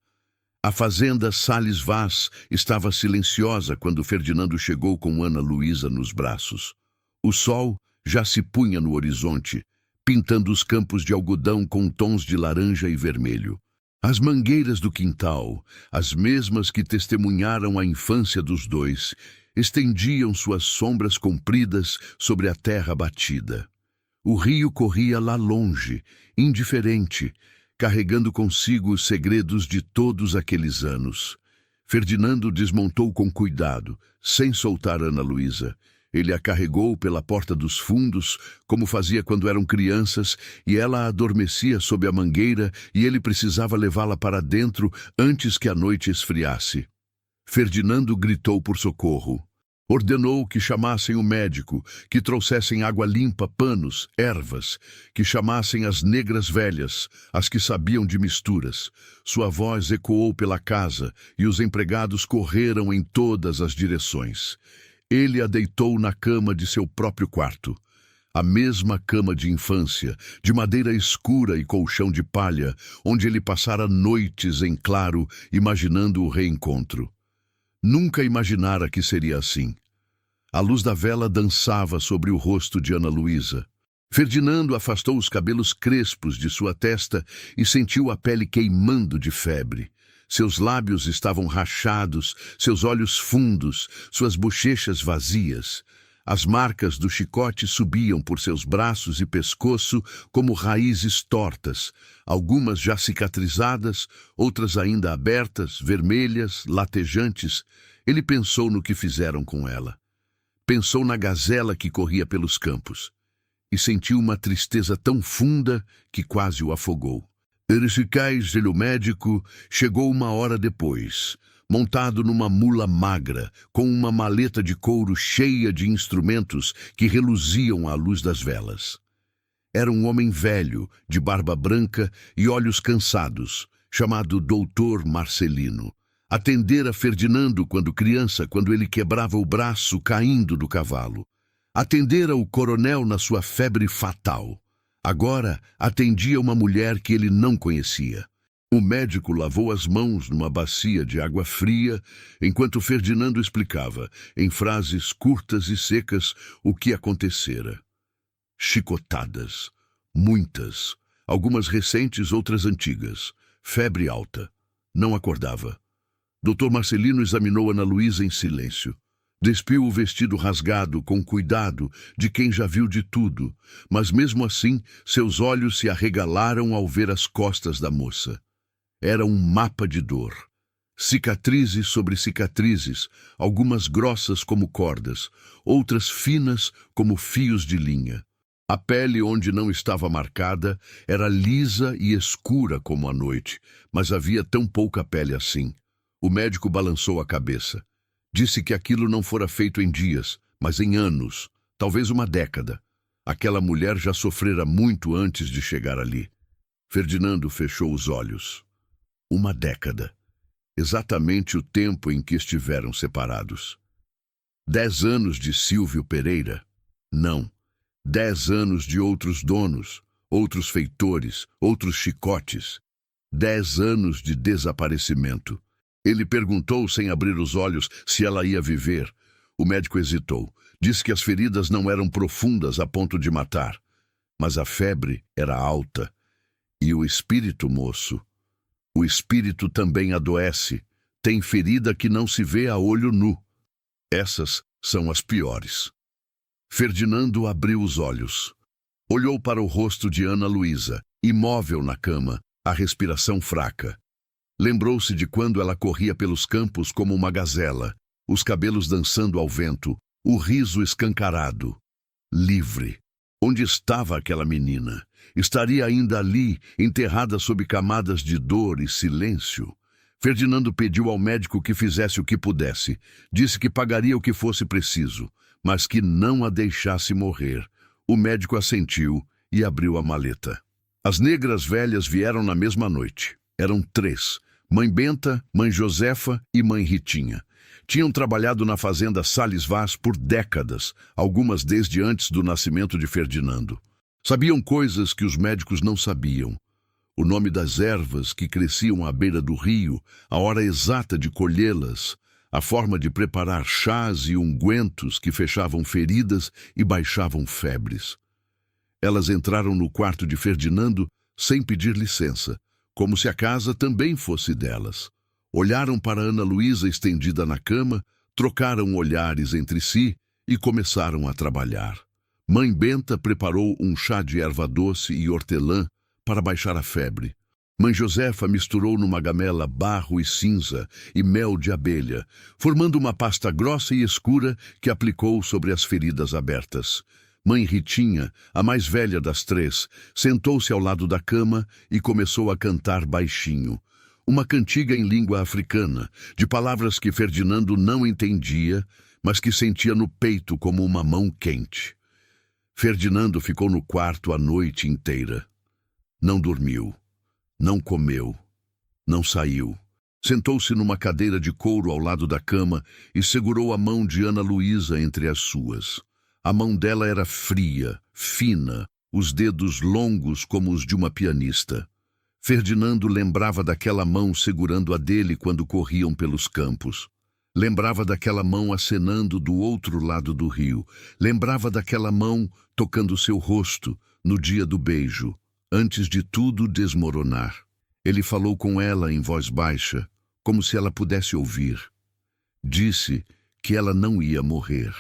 A fazenda Sales Vaz estava silenciosa quando Ferdinando chegou com Ana Luísa nos braços. O sol já se punha no horizonte, pintando os campos de algodão com tons de laranja e vermelho. As mangueiras do quintal, as mesmas que testemunharam a infância dos dois, estendiam suas sombras compridas sobre a terra batida. O rio corria lá longe, indiferente, carregando consigo os segredos de todos aqueles anos. Ferdinando desmontou com cuidado, sem soltar Ana Luísa. Ele a carregou pela porta dos fundos, como fazia quando eram crianças, e ela adormecia sob a mangueira e ele precisava levá-la para dentro antes que a noite esfriasse. Ferdinando gritou por socorro. Ordenou que chamassem o médico, que trouxessem água limpa, panos, ervas, que chamassem as negras velhas, as que sabiam de misturas. Sua voz ecoou pela casa e os empregados correram em todas as direções. Ele a deitou na cama de seu próprio quarto. A mesma cama de infância, de madeira escura e colchão de palha, onde ele passara noites em claro, imaginando o reencontro. Nunca imaginara que seria assim. A luz da vela dançava sobre o rosto de Ana Luísa. Ferdinando afastou os cabelos crespos de sua testa e sentiu a pele queimando de febre. Seus lábios estavam rachados, seus olhos fundos, suas bochechas vazias. As marcas do chicote subiam por seus braços e pescoço como raízes tortas, algumas já cicatrizadas, outras ainda abertas, vermelhas, latejantes. Ele pensou no que fizeram com ela. Pensou na gazela que corria pelos campos. E sentiu uma tristeza tão funda que quase o afogou. Ericicais, o médico, chegou 1 hora depois, montado numa mula magra, com uma maleta de couro cheia de instrumentos que reluziam à luz das velas. Era um homem velho, de barba branca e olhos cansados, chamado Doutor Marcelino. Atendera Ferdinando quando criança, quando ele quebrava o braço caindo do cavalo. Atendera o coronel na sua febre fatal. Agora atendia uma mulher que ele não conhecia. O médico lavou as mãos numa bacia de água fria, enquanto Ferdinando explicava, em frases curtas e secas, o que acontecera. chicotadas. Muitas. Algumas recentes, outras antigas. Febre alta. Não acordava. Dr. Marcelino examinou Ana Luísa em silêncio. Despiu o vestido rasgado com cuidado de quem já viu de tudo, mas mesmo assim seus olhos se arregalaram ao ver as costas da moça. Era um mapa de dor. Cicatrizes sobre cicatrizes, algumas grossas como cordas, outras finas como fios de linha. A pele onde não estava marcada era lisa e escura como a noite, mas havia tão pouca pele assim. O médico balançou a cabeça. Disse que aquilo não fora feito em dias, mas em anos, talvez uma década. Aquela mulher já sofrera muito antes de chegar ali. Ferdinando fechou os olhos. Uma década. Exatamente o tempo em que estiveram separados. 10 anos de Silvio Pereira? Não. 10 anos de outros donos, outros feitores, outros chicotes. 10 anos de desaparecimento. Ele perguntou sem abrir os olhos se ela ia viver. O médico hesitou. Disse que as feridas não eram profundas a ponto de matar. Mas a febre era alta. E o espírito, moço? O espírito também adoece. Tem ferida que não se vê a olho nu. Essas são as piores. Ferdinando abriu os olhos. Olhou para o rosto de Ana Luísa, imóvel na cama, a respiração fraca. Lembrou-se de quando ela corria pelos campos como uma gazela, os cabelos dançando ao vento, o riso escancarado. Livre. Onde estava aquela menina? Estaria ainda ali, enterrada sob camadas de dor e silêncio? Ferdinando pediu ao médico que fizesse o que pudesse. Disse que pagaria o que fosse preciso, mas que não a deixasse morrer. O médico assentiu e abriu a maleta. As negras velhas vieram na mesma noite. Eram 3. Mãe Benta, Mãe Josefa e Mãe Ritinha. Tinham trabalhado na fazenda Sales Vaz por décadas, algumas desde antes do nascimento de Ferdinando. Sabiam coisas que os médicos não sabiam. O nome das ervas que cresciam à beira do rio, a hora exata de colhê-las, a forma de preparar chás e ungüentos que fechavam feridas e baixavam febres. Elas entraram no quarto de Ferdinando sem pedir licença, como se a casa também fosse delas. Olharam para Ana Luísa estendida na cama, trocaram olhares entre si e começaram a trabalhar. Mãe Benta preparou um chá de erva doce e hortelã para baixar a febre. Mãe Josefa misturou numa gamela barro e cinza e mel de abelha, formando uma pasta grossa e escura que aplicou sobre as feridas abertas. Mãe Ritinha, a mais velha das 3, sentou-se ao lado da cama e começou a cantar baixinho. Uma cantiga em língua africana, de palavras que Ferdinando não entendia, mas que sentia no peito como uma mão quente. Ferdinando ficou no quarto a noite inteira. Não dormiu, não comeu, não saiu. Sentou-se numa cadeira de couro ao lado da cama e segurou a mão de Ana Luísa entre as suas. A mão dela era fria, fina, os dedos longos como os de uma pianista. Ferdinando lembrava daquela mão segurando a dele quando corriam pelos campos. Lembrava daquela mão acenando do outro lado do rio. Lembrava daquela mão tocando seu rosto no dia do beijo, antes de tudo desmoronar. Ele falou com ela em voz baixa, como se ela pudesse ouvir. Disse que ela não ia morrer.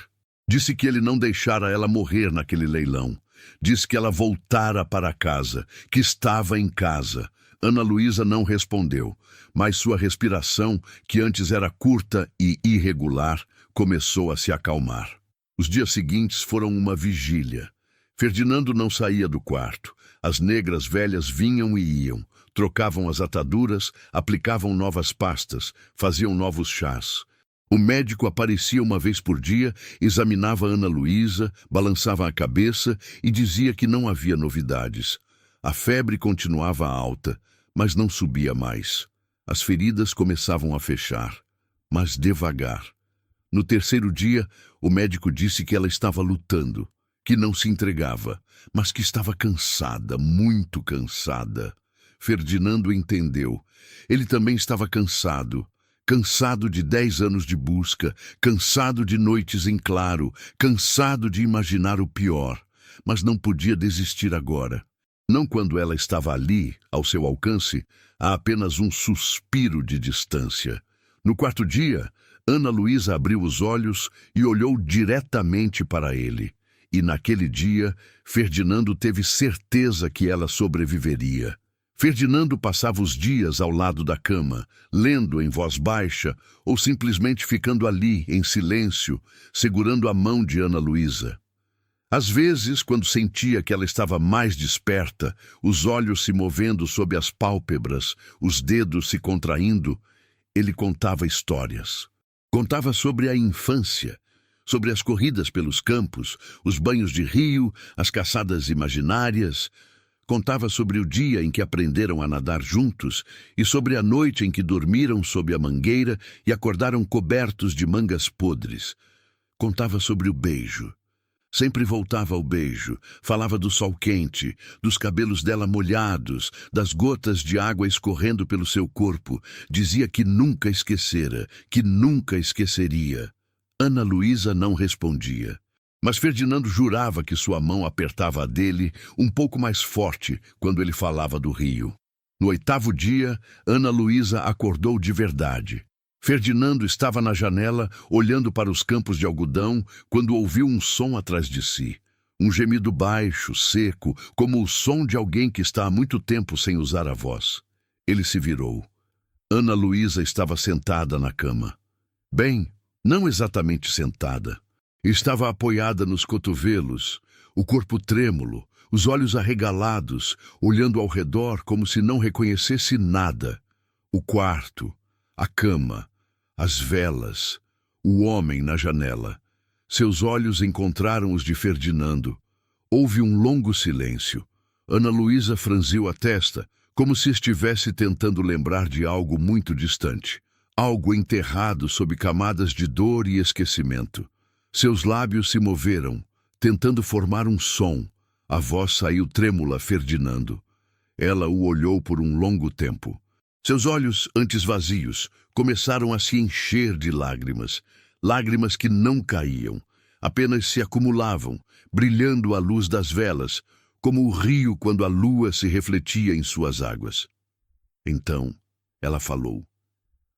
Disse que ele não deixara ela morrer naquele leilão. Disse que ela voltara para casa, que estava em casa. Ana Luísa não respondeu, mas sua respiração, que antes era curta e irregular, começou a se acalmar. Os dias seguintes foram uma vigília. Ferdinando não saía do quarto. As negras velhas vinham e iam, trocavam as ataduras, aplicavam novas pastas, faziam novos chás. O médico aparecia uma vez por dia, examinava Ana Luísa, balançava a cabeça e dizia que não havia novidades. A febre continuava alta, mas não subia mais. As feridas começavam a fechar, mas devagar. No 3º dia, o médico disse que ela estava lutando, que não se entregava, mas que estava cansada, muito cansada. Ferdinando entendeu. Ele também estava cansado. Cansado de 10 anos de busca, cansado de noites em claro, cansado de imaginar o pior. mas não podia desistir agora. Não quando ela estava ali, ao seu alcance, a apenas um suspiro de distância. No quarto dia, Ana Luísa abriu os olhos e olhou diretamente para ele. E naquele dia, Ferdinando teve certeza que ela sobreviveria. Ferdinando passava os dias ao lado da cama, lendo em voz baixa ou simplesmente ficando ali, em silêncio, segurando a mão de Ana Luísa. Às vezes, quando sentia que ela estava mais desperta, os olhos se movendo sob as pálpebras, os dedos se contraindo, ele contava histórias. Contava sobre a infância, sobre as corridas pelos campos, os banhos de rio, as caçadas imaginárias. Contava sobre o dia em que aprenderam a nadar juntos e sobre a noite em que dormiram sob a mangueira e acordaram cobertos de mangas podres. Contava sobre o beijo. Sempre voltava ao beijo, falava do sol quente, dos cabelos dela molhados, das gotas de água escorrendo pelo seu corpo. Dizia que nunca esquecera, que nunca esqueceria. Ana Luísa não respondia. Mas Ferdinando jurava que sua mão apertava a dele um pouco mais forte quando ele falava do rio. No 8º dia, Ana Luísa acordou de verdade. Ferdinando estava na janela, olhando para os campos de algodão, quando ouviu um som atrás de si. Um gemido baixo, seco, como o som de alguém que está há muito tempo sem usar a voz. Ele se virou. Ana Luísa estava sentada na cama. Bem, não exatamente sentada. Estava apoiada nos cotovelos, o corpo trêmulo, os olhos arregalados, olhando ao redor como se não reconhecesse nada. O quarto, a cama, as velas, o homem na janela. Seus olhos encontraram os de Ferdinando. Houve um longo silêncio. Ana Luísa franziu a testa, como se estivesse tentando lembrar de algo muito distante. Algo enterrado sob camadas de dor e esquecimento. Seus lábios se moveram, tentando formar um som. A voz saiu trêmula, Ferdinando. Ela o olhou por um longo tempo. Seus olhos, antes vazios, começaram a se encher de lágrimas. Lágrimas que não caíam, apenas se acumulavam, brilhando à luz das velas, como o rio quando a lua se refletia em suas águas. Então, ela falou.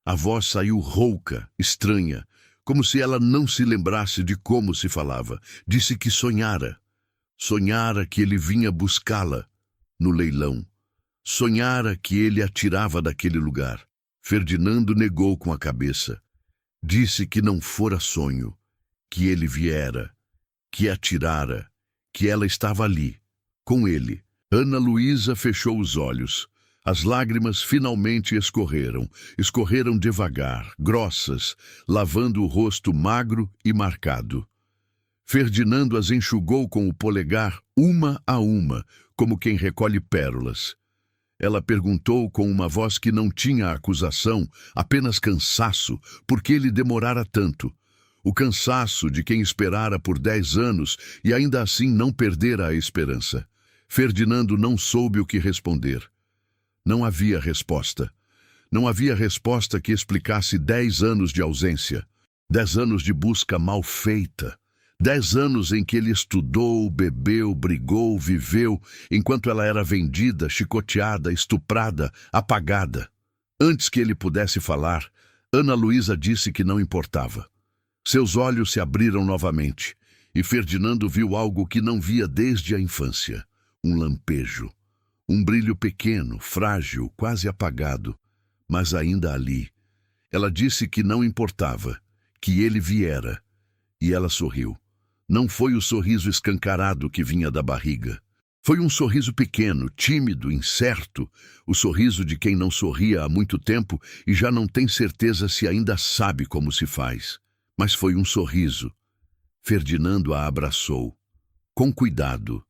A voz saiu rouca, estranha, como se ela não se lembrasse de como se falava. Disse que sonhara. Sonhara que ele vinha buscá-la no leilão. Sonhara que ele a tirava daquele lugar. Ferdinando negou com a cabeça. Disse que não fora sonho, que ele viera, que a tirara, que ela estava ali, com ele. Ana Luísa fechou os olhos. As lágrimas finalmente escorreram. Escorreram devagar, grossas, lavando o rosto magro e marcado. Ferdinando as enxugou com o polegar, uma a uma, como quem recolhe pérolas. Ela perguntou com uma voz que não tinha acusação, apenas cansaço, por que ele demorara tanto. O cansaço de quem esperara por 10 anos e ainda assim não perdera a esperança. Ferdinando não soube o que responder. Não havia resposta. Não havia resposta que explicasse 10 anos de ausência, 10 anos de busca mal feita, 10 anos em que ele estudou, bebeu, brigou, viveu, enquanto ela era vendida, chicoteada, estuprada, apagada. Antes que ele pudesse falar, Ana Luísa disse que não importava. Seus olhos se abriram novamente, e Ferdinando viu algo que não via desde a infância. Um lampejo. Um brilho pequeno, frágil, quase apagado, mas ainda ali. Ela disse que não importava, que ele viera, e ela sorriu. Não foi o sorriso escancarado que vinha da barriga. Foi um sorriso pequeno, tímido, incerto, o sorriso de quem não sorria há muito tempo e já não tem certeza se ainda sabe como se faz. Mas foi um sorriso. Ferdinando a abraçou, com cuidado,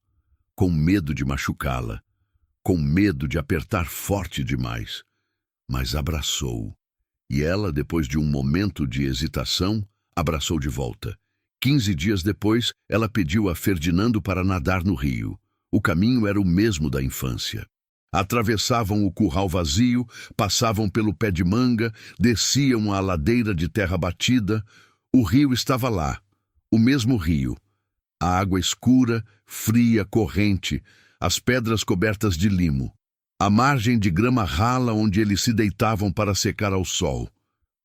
com medo de machucá-la, com medo de apertar forte demais. Mas abraçou. E ela, depois de um momento de hesitação, abraçou de volta. 15 dias depois, ela pediu a Ferdinando para nadar no rio. O caminho era o mesmo da infância. Atravessavam o curral vazio, passavam pelo pé de manga, desciam a ladeira de terra batida. O rio estava lá, o mesmo rio, A água escura, fria, corrente, as pedras cobertas de limo, a margem de grama rala onde eles se deitavam para secar ao sol.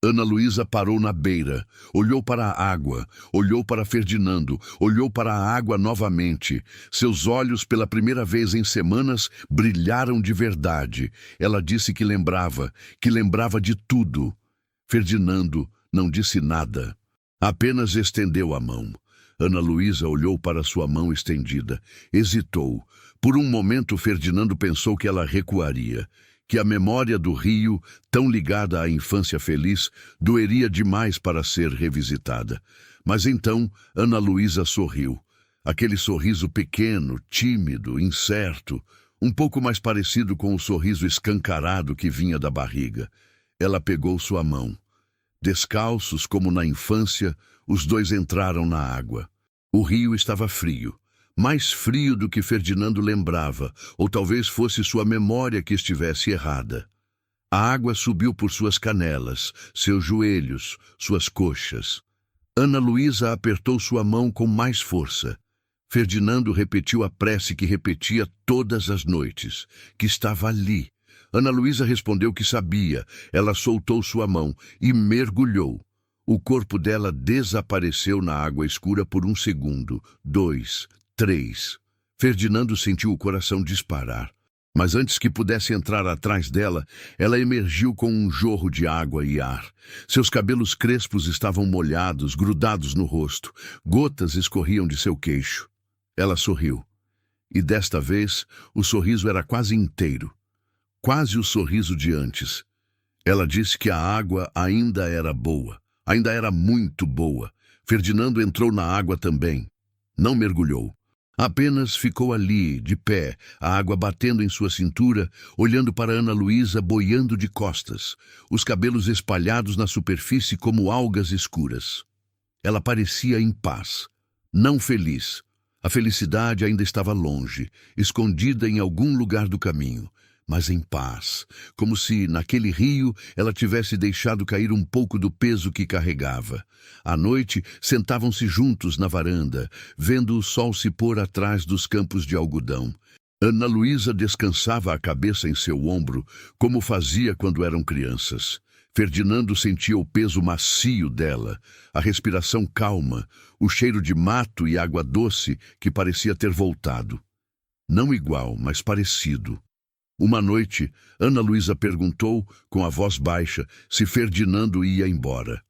Ana Luísa parou na beira, olhou para a água, olhou para Ferdinando, olhou para a água novamente. Seus olhos, pela primeira vez em semanas, brilharam de verdade. Ela disse que lembrava de tudo. Ferdinando não disse nada, apenas estendeu a mão. Ana Luísa olhou para sua mão estendida, hesitou. Por um momento, Ferdinando pensou que ela recuaria, que a memória do rio, tão ligada à infância feliz, doeria demais para ser revisitada. Mas então Ana Luísa sorriu. Aquele sorriso pequeno, tímido, incerto, um pouco mais parecido com o sorriso escancarado que vinha da barriga. Ela pegou sua mão. Descalços como na infância, os dois entraram na água. O rio estava frio. Mais frio do que Ferdinando lembrava, ou talvez fosse sua memória que estivesse errada. A água subiu por suas canelas, seus joelhos, suas coxas. Ana Luísa apertou sua mão com mais força. Ferdinando repetiu a prece que repetia todas as noites, que estava ali. Ana Luísa respondeu que sabia. Ela soltou sua mão e mergulhou. O corpo dela desapareceu na água escura por 1 segundo, 2, 3. Ferdinando sentiu o coração disparar. Mas antes que pudesse entrar atrás dela, ela emergiu com um jorro de água e ar. Seus cabelos crespos estavam molhados, grudados no rosto. Gotas escorriam de seu queixo. Ela sorriu. E desta vez, o sorriso era quase inteiro. Quase o sorriso de antes. Ela disse que a água ainda era boa. Ainda era muito boa. Ferdinando entrou na água também. Não mergulhou. Apenas ficou ali, de pé, a água batendo em sua cintura, olhando para Ana Luísa boiando de costas, os cabelos espalhados na superfície como algas escuras. Ela parecia em paz, não feliz. A felicidade ainda estava longe, escondida em algum lugar do caminho, mas em paz, como se, naquele rio, ela tivesse deixado cair um pouco do peso que carregava. À noite, sentavam-se juntos na varanda, vendo o sol se pôr atrás dos campos de algodão. Ana Luísa descansava a cabeça em seu ombro, como fazia quando eram crianças. Ferdinando sentia o peso macio dela, a respiração calma, o cheiro de mato e água doce que parecia ter voltado. Não igual, mas parecido. Uma noite, Ana Luísa perguntou, com a voz baixa, se Ferdinando ia embora.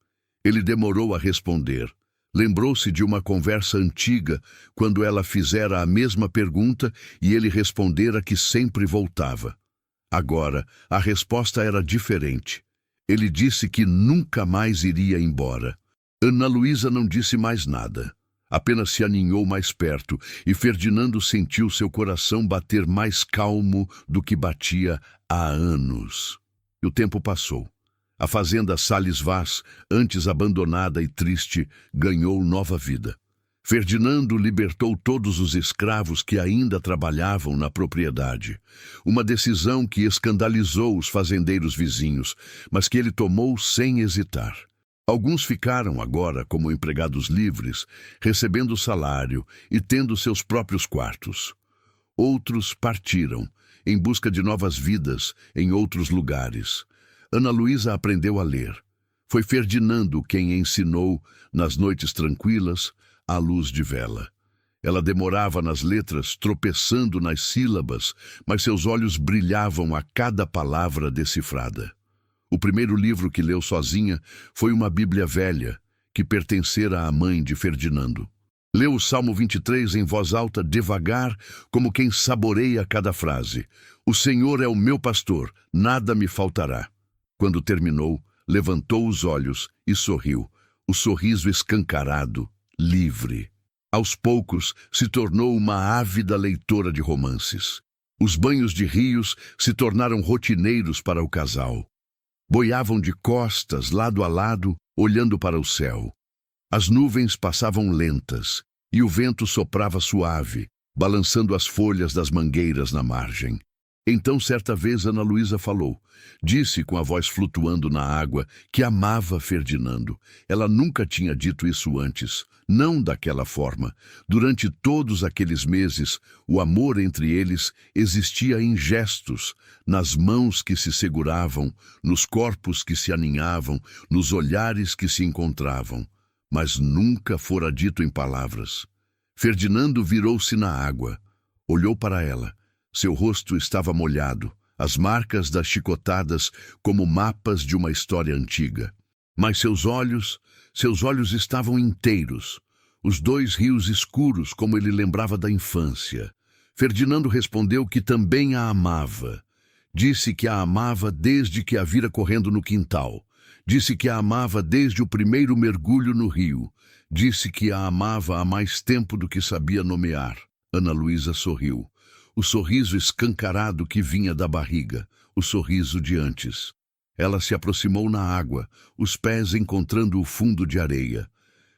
Ele demorou a responder. Lembrou-se de uma conversa antiga, quando ela fizera a mesma pergunta e ele respondera que sempre voltava. Agora, a resposta era diferente. Ele disse que nunca mais iria embora. Ana Luísa não disse mais nada. Apenas se aninhou mais perto, e Ferdinando sentiu seu coração bater mais calmo do que batia há anos. E o tempo passou. A fazenda Sales Vaz, antes abandonada e triste, ganhou nova vida. Ferdinando libertou todos os escravos que ainda trabalhavam na propriedade. Uma decisão que escandalizou os fazendeiros vizinhos, mas que ele tomou sem hesitar. Alguns ficaram agora como empregados livres, recebendo salário e tendo seus próprios quartos. Outros partiram, em busca de novas vidas em outros lugares. Ana Luísa aprendeu a ler. Foi Ferdinando quem ensinou, nas noites tranquilas, à luz de vela. Ela demorava nas letras, tropeçando nas sílabas, mas seus olhos brilhavam a cada palavra decifrada. O primeiro livro que leu sozinha foi uma Bíblia velha, que pertencera à mãe de Ferdinando. Leu o Salmo 23 em voz alta, devagar, como quem saboreia cada frase. O Senhor é o meu pastor, nada me faltará. Quando terminou, levantou os olhos e sorriu, o sorriso escancarado, livre. Aos poucos, se tornou uma ávida leitora de romances. Os banhos de rios se tornaram rotineiros para o casal. Boiavam de costas, lado a lado, olhando para o céu. As nuvens passavam lentas, e o vento soprava suave, balançando as folhas das mangueiras na margem. Então, certa vez, Ana Luísa falou. Disse, com a voz flutuando na água, que amava Ferdinando. Ela nunca tinha dito isso antes, não daquela forma. Durante todos aqueles meses, o amor entre eles existia em gestos, nas mãos que se seguravam, nos corpos que se aninhavam, nos olhares que se encontravam. Mas nunca fora dito em palavras. Ferdinando virou-se na água, olhou para ela. Seu rosto estava molhado, as marcas das chicotadas como mapas de uma história antiga. Mas seus olhos estavam inteiros, os dois rios escuros como ele lembrava da infância. Ferdinando respondeu que também a amava. Disse que a amava desde que a vira correndo no quintal. Disse que a amava desde o primeiro mergulho no rio. Disse que a amava há mais tempo do que sabia nomear. Ana Luísa sorriu. O sorriso escancarado que vinha da barriga, o sorriso de antes. Ela se aproximou na água, os pés encontrando o fundo de areia.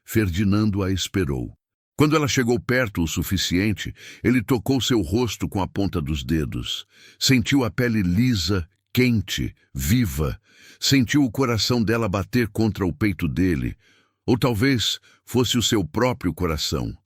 Ferdinando a esperou. Quando ela chegou perto o suficiente, ele tocou seu rosto com a ponta dos dedos. Sentiu a pele lisa, quente, viva. Sentiu o coração dela bater contra o peito dele. Ou talvez fosse o seu próprio coração.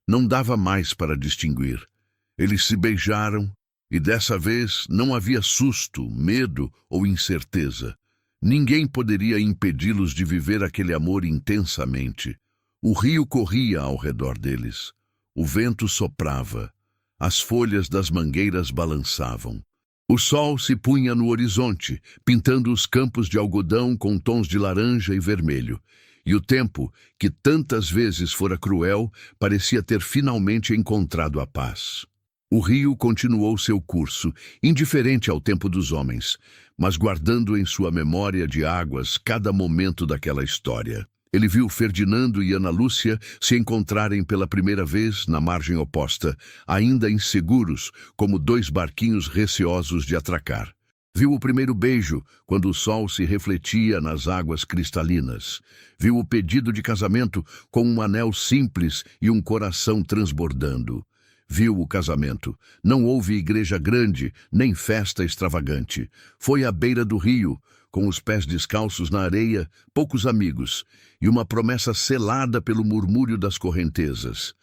Não dava mais para distinguir. Eles se beijaram, e dessa vez não havia susto, medo ou incerteza. Ninguém poderia impedi-los de viver aquele amor intensamente. O rio corria ao redor deles. O vento soprava. As folhas das mangueiras balançavam. O sol se punha no horizonte, pintando os campos de algodão com tons de laranja e vermelho. E o tempo, que tantas vezes fora cruel, parecia ter finalmente encontrado a paz. O rio continuou seu curso, indiferente ao tempo dos homens, mas guardando em sua memória de águas cada momento daquela história. Ele viu Ferdinando e Ana Lúcia se encontrarem pela primeira vez na margem oposta, ainda inseguros, como dois barquinhos receosos de atracar. Viu o primeiro beijo, quando o sol se refletia nas águas cristalinas. Viu o pedido de casamento com um anel simples e um coração transbordando. Viu o casamento. Não houve igreja grande, nem festa extravagante. Foi à beira do rio, com os pés descalços na areia, poucos amigos, e uma promessa selada pelo murmúrio das correntezas.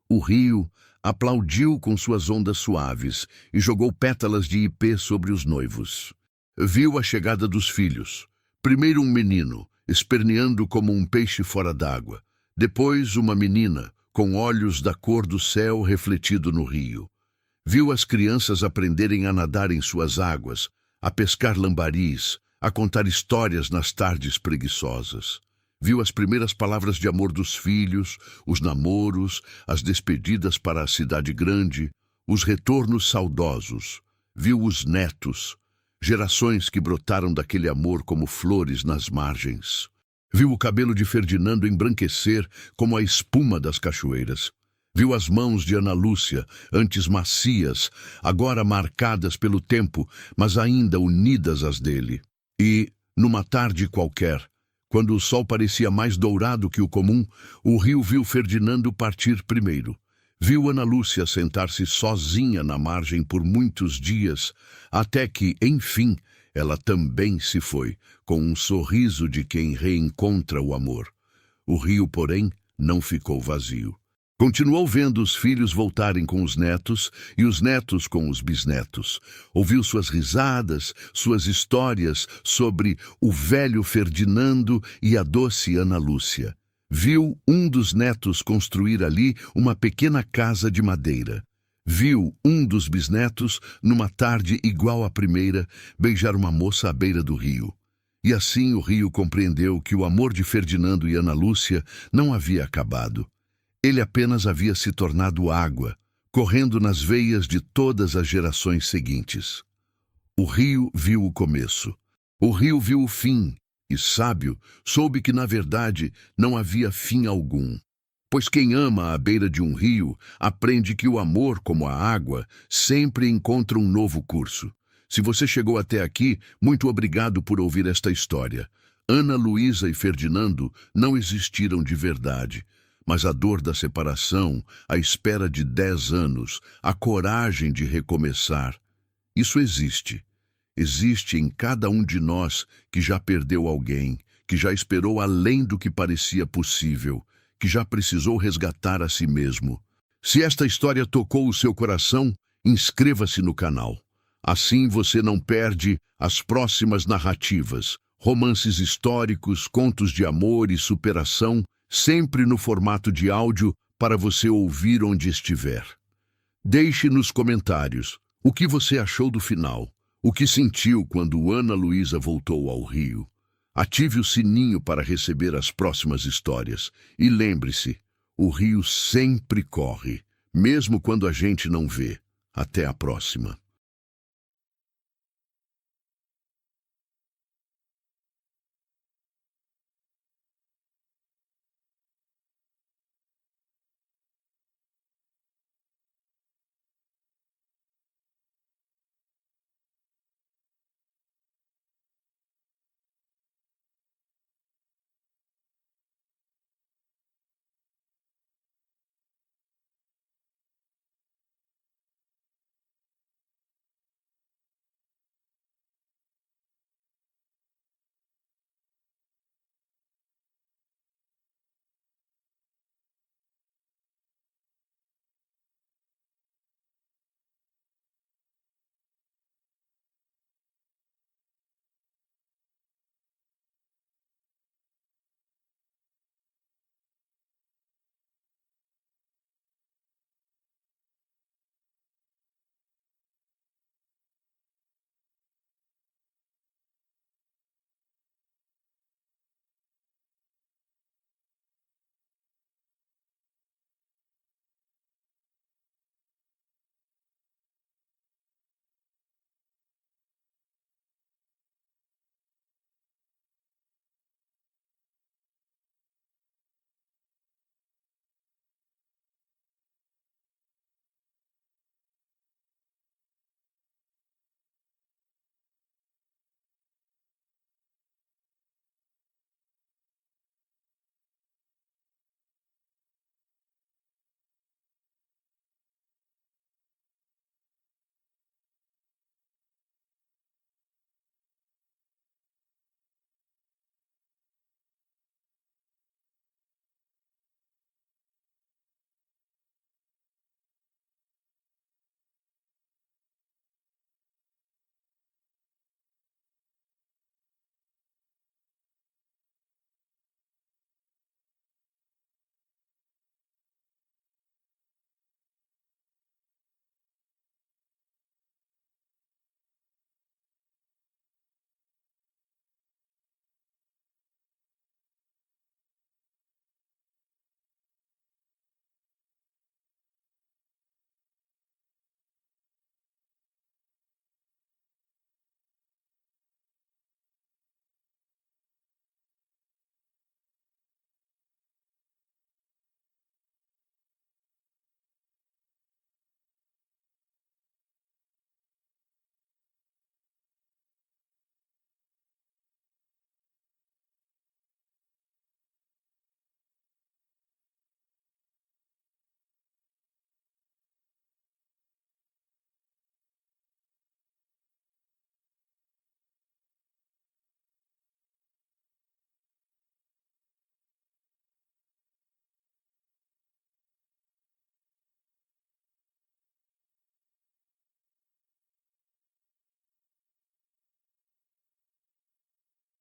O rio aplaudiu com suas ondas suaves e jogou pétalas de ipê sobre os noivos. Viu a chegada dos filhos. Primeiro um menino, esperneando como um peixe fora d'água. Depois uma menina, com olhos da cor do céu refletido no rio. Viu as crianças aprenderem a nadar em suas águas, a pescar lambaris, a contar histórias nas tardes preguiçosas. Viu as primeiras palavras de amor dos filhos, os namoros, as despedidas para a cidade grande, os retornos saudosos. Viu os netos, gerações que brotaram daquele amor como flores nas margens. Viu o cabelo de Ferdinando embranquecer como a espuma das cachoeiras. Viu as mãos de Ana Lúcia, antes macias, agora marcadas pelo tempo, mas ainda unidas às dele. E, numa tarde qualquer, quando o sol parecia mais dourado que o comum, o rio viu Ferdinando partir primeiro. Viu Ana Lúcia sentar-se sozinha na margem por muitos dias, até que, enfim, ela também se foi, com um sorriso de quem reencontra o amor. O rio, porém, não ficou vazio. Continuou vendo os filhos voltarem com os netos e os netos com os bisnetos. Ouviu suas risadas, suas histórias sobre o velho Ferdinando e a doce Ana Lúcia. Viu um dos netos construir ali uma pequena casa de madeira. Viu um dos bisnetos, numa tarde igual à primeira, beijar uma moça à beira do rio. E assim o rio compreendeu que o amor de Ferdinando e Ana Lúcia não havia acabado. Ele apenas havia se tornado água, correndo nas veias de todas as gerações seguintes. O rio viu o começo. O rio viu o fim, e sábio, soube que na verdade não havia fim algum. Pois quem ama à beira de um rio aprende que o amor, como a água, sempre encontra um novo curso. Se você chegou até aqui, muito obrigado por ouvir esta história. Ana Luísa e Ferdinando não existiram de verdade, mas a dor da separação, a espera de 10 anos, a coragem de recomeçar, Isso existe. Existe em cada um de nós que já perdeu alguém, que já esperou além do que parecia possível, que já precisou resgatar a si mesmo. Se esta história tocou o seu coração, inscreva-se no canal. Assim você não perde as próximas narrativas, romances históricos, contos de amor e superação, sempre no formato de áudio para você ouvir onde estiver. Deixe nos comentários o que você achou do final, o que sentiu quando Ana Luísa voltou ao Rio. Ative o sininho para receber as próximas histórias. E lembre-se, o rio sempre corre, mesmo quando a gente não vê. Até a próxima.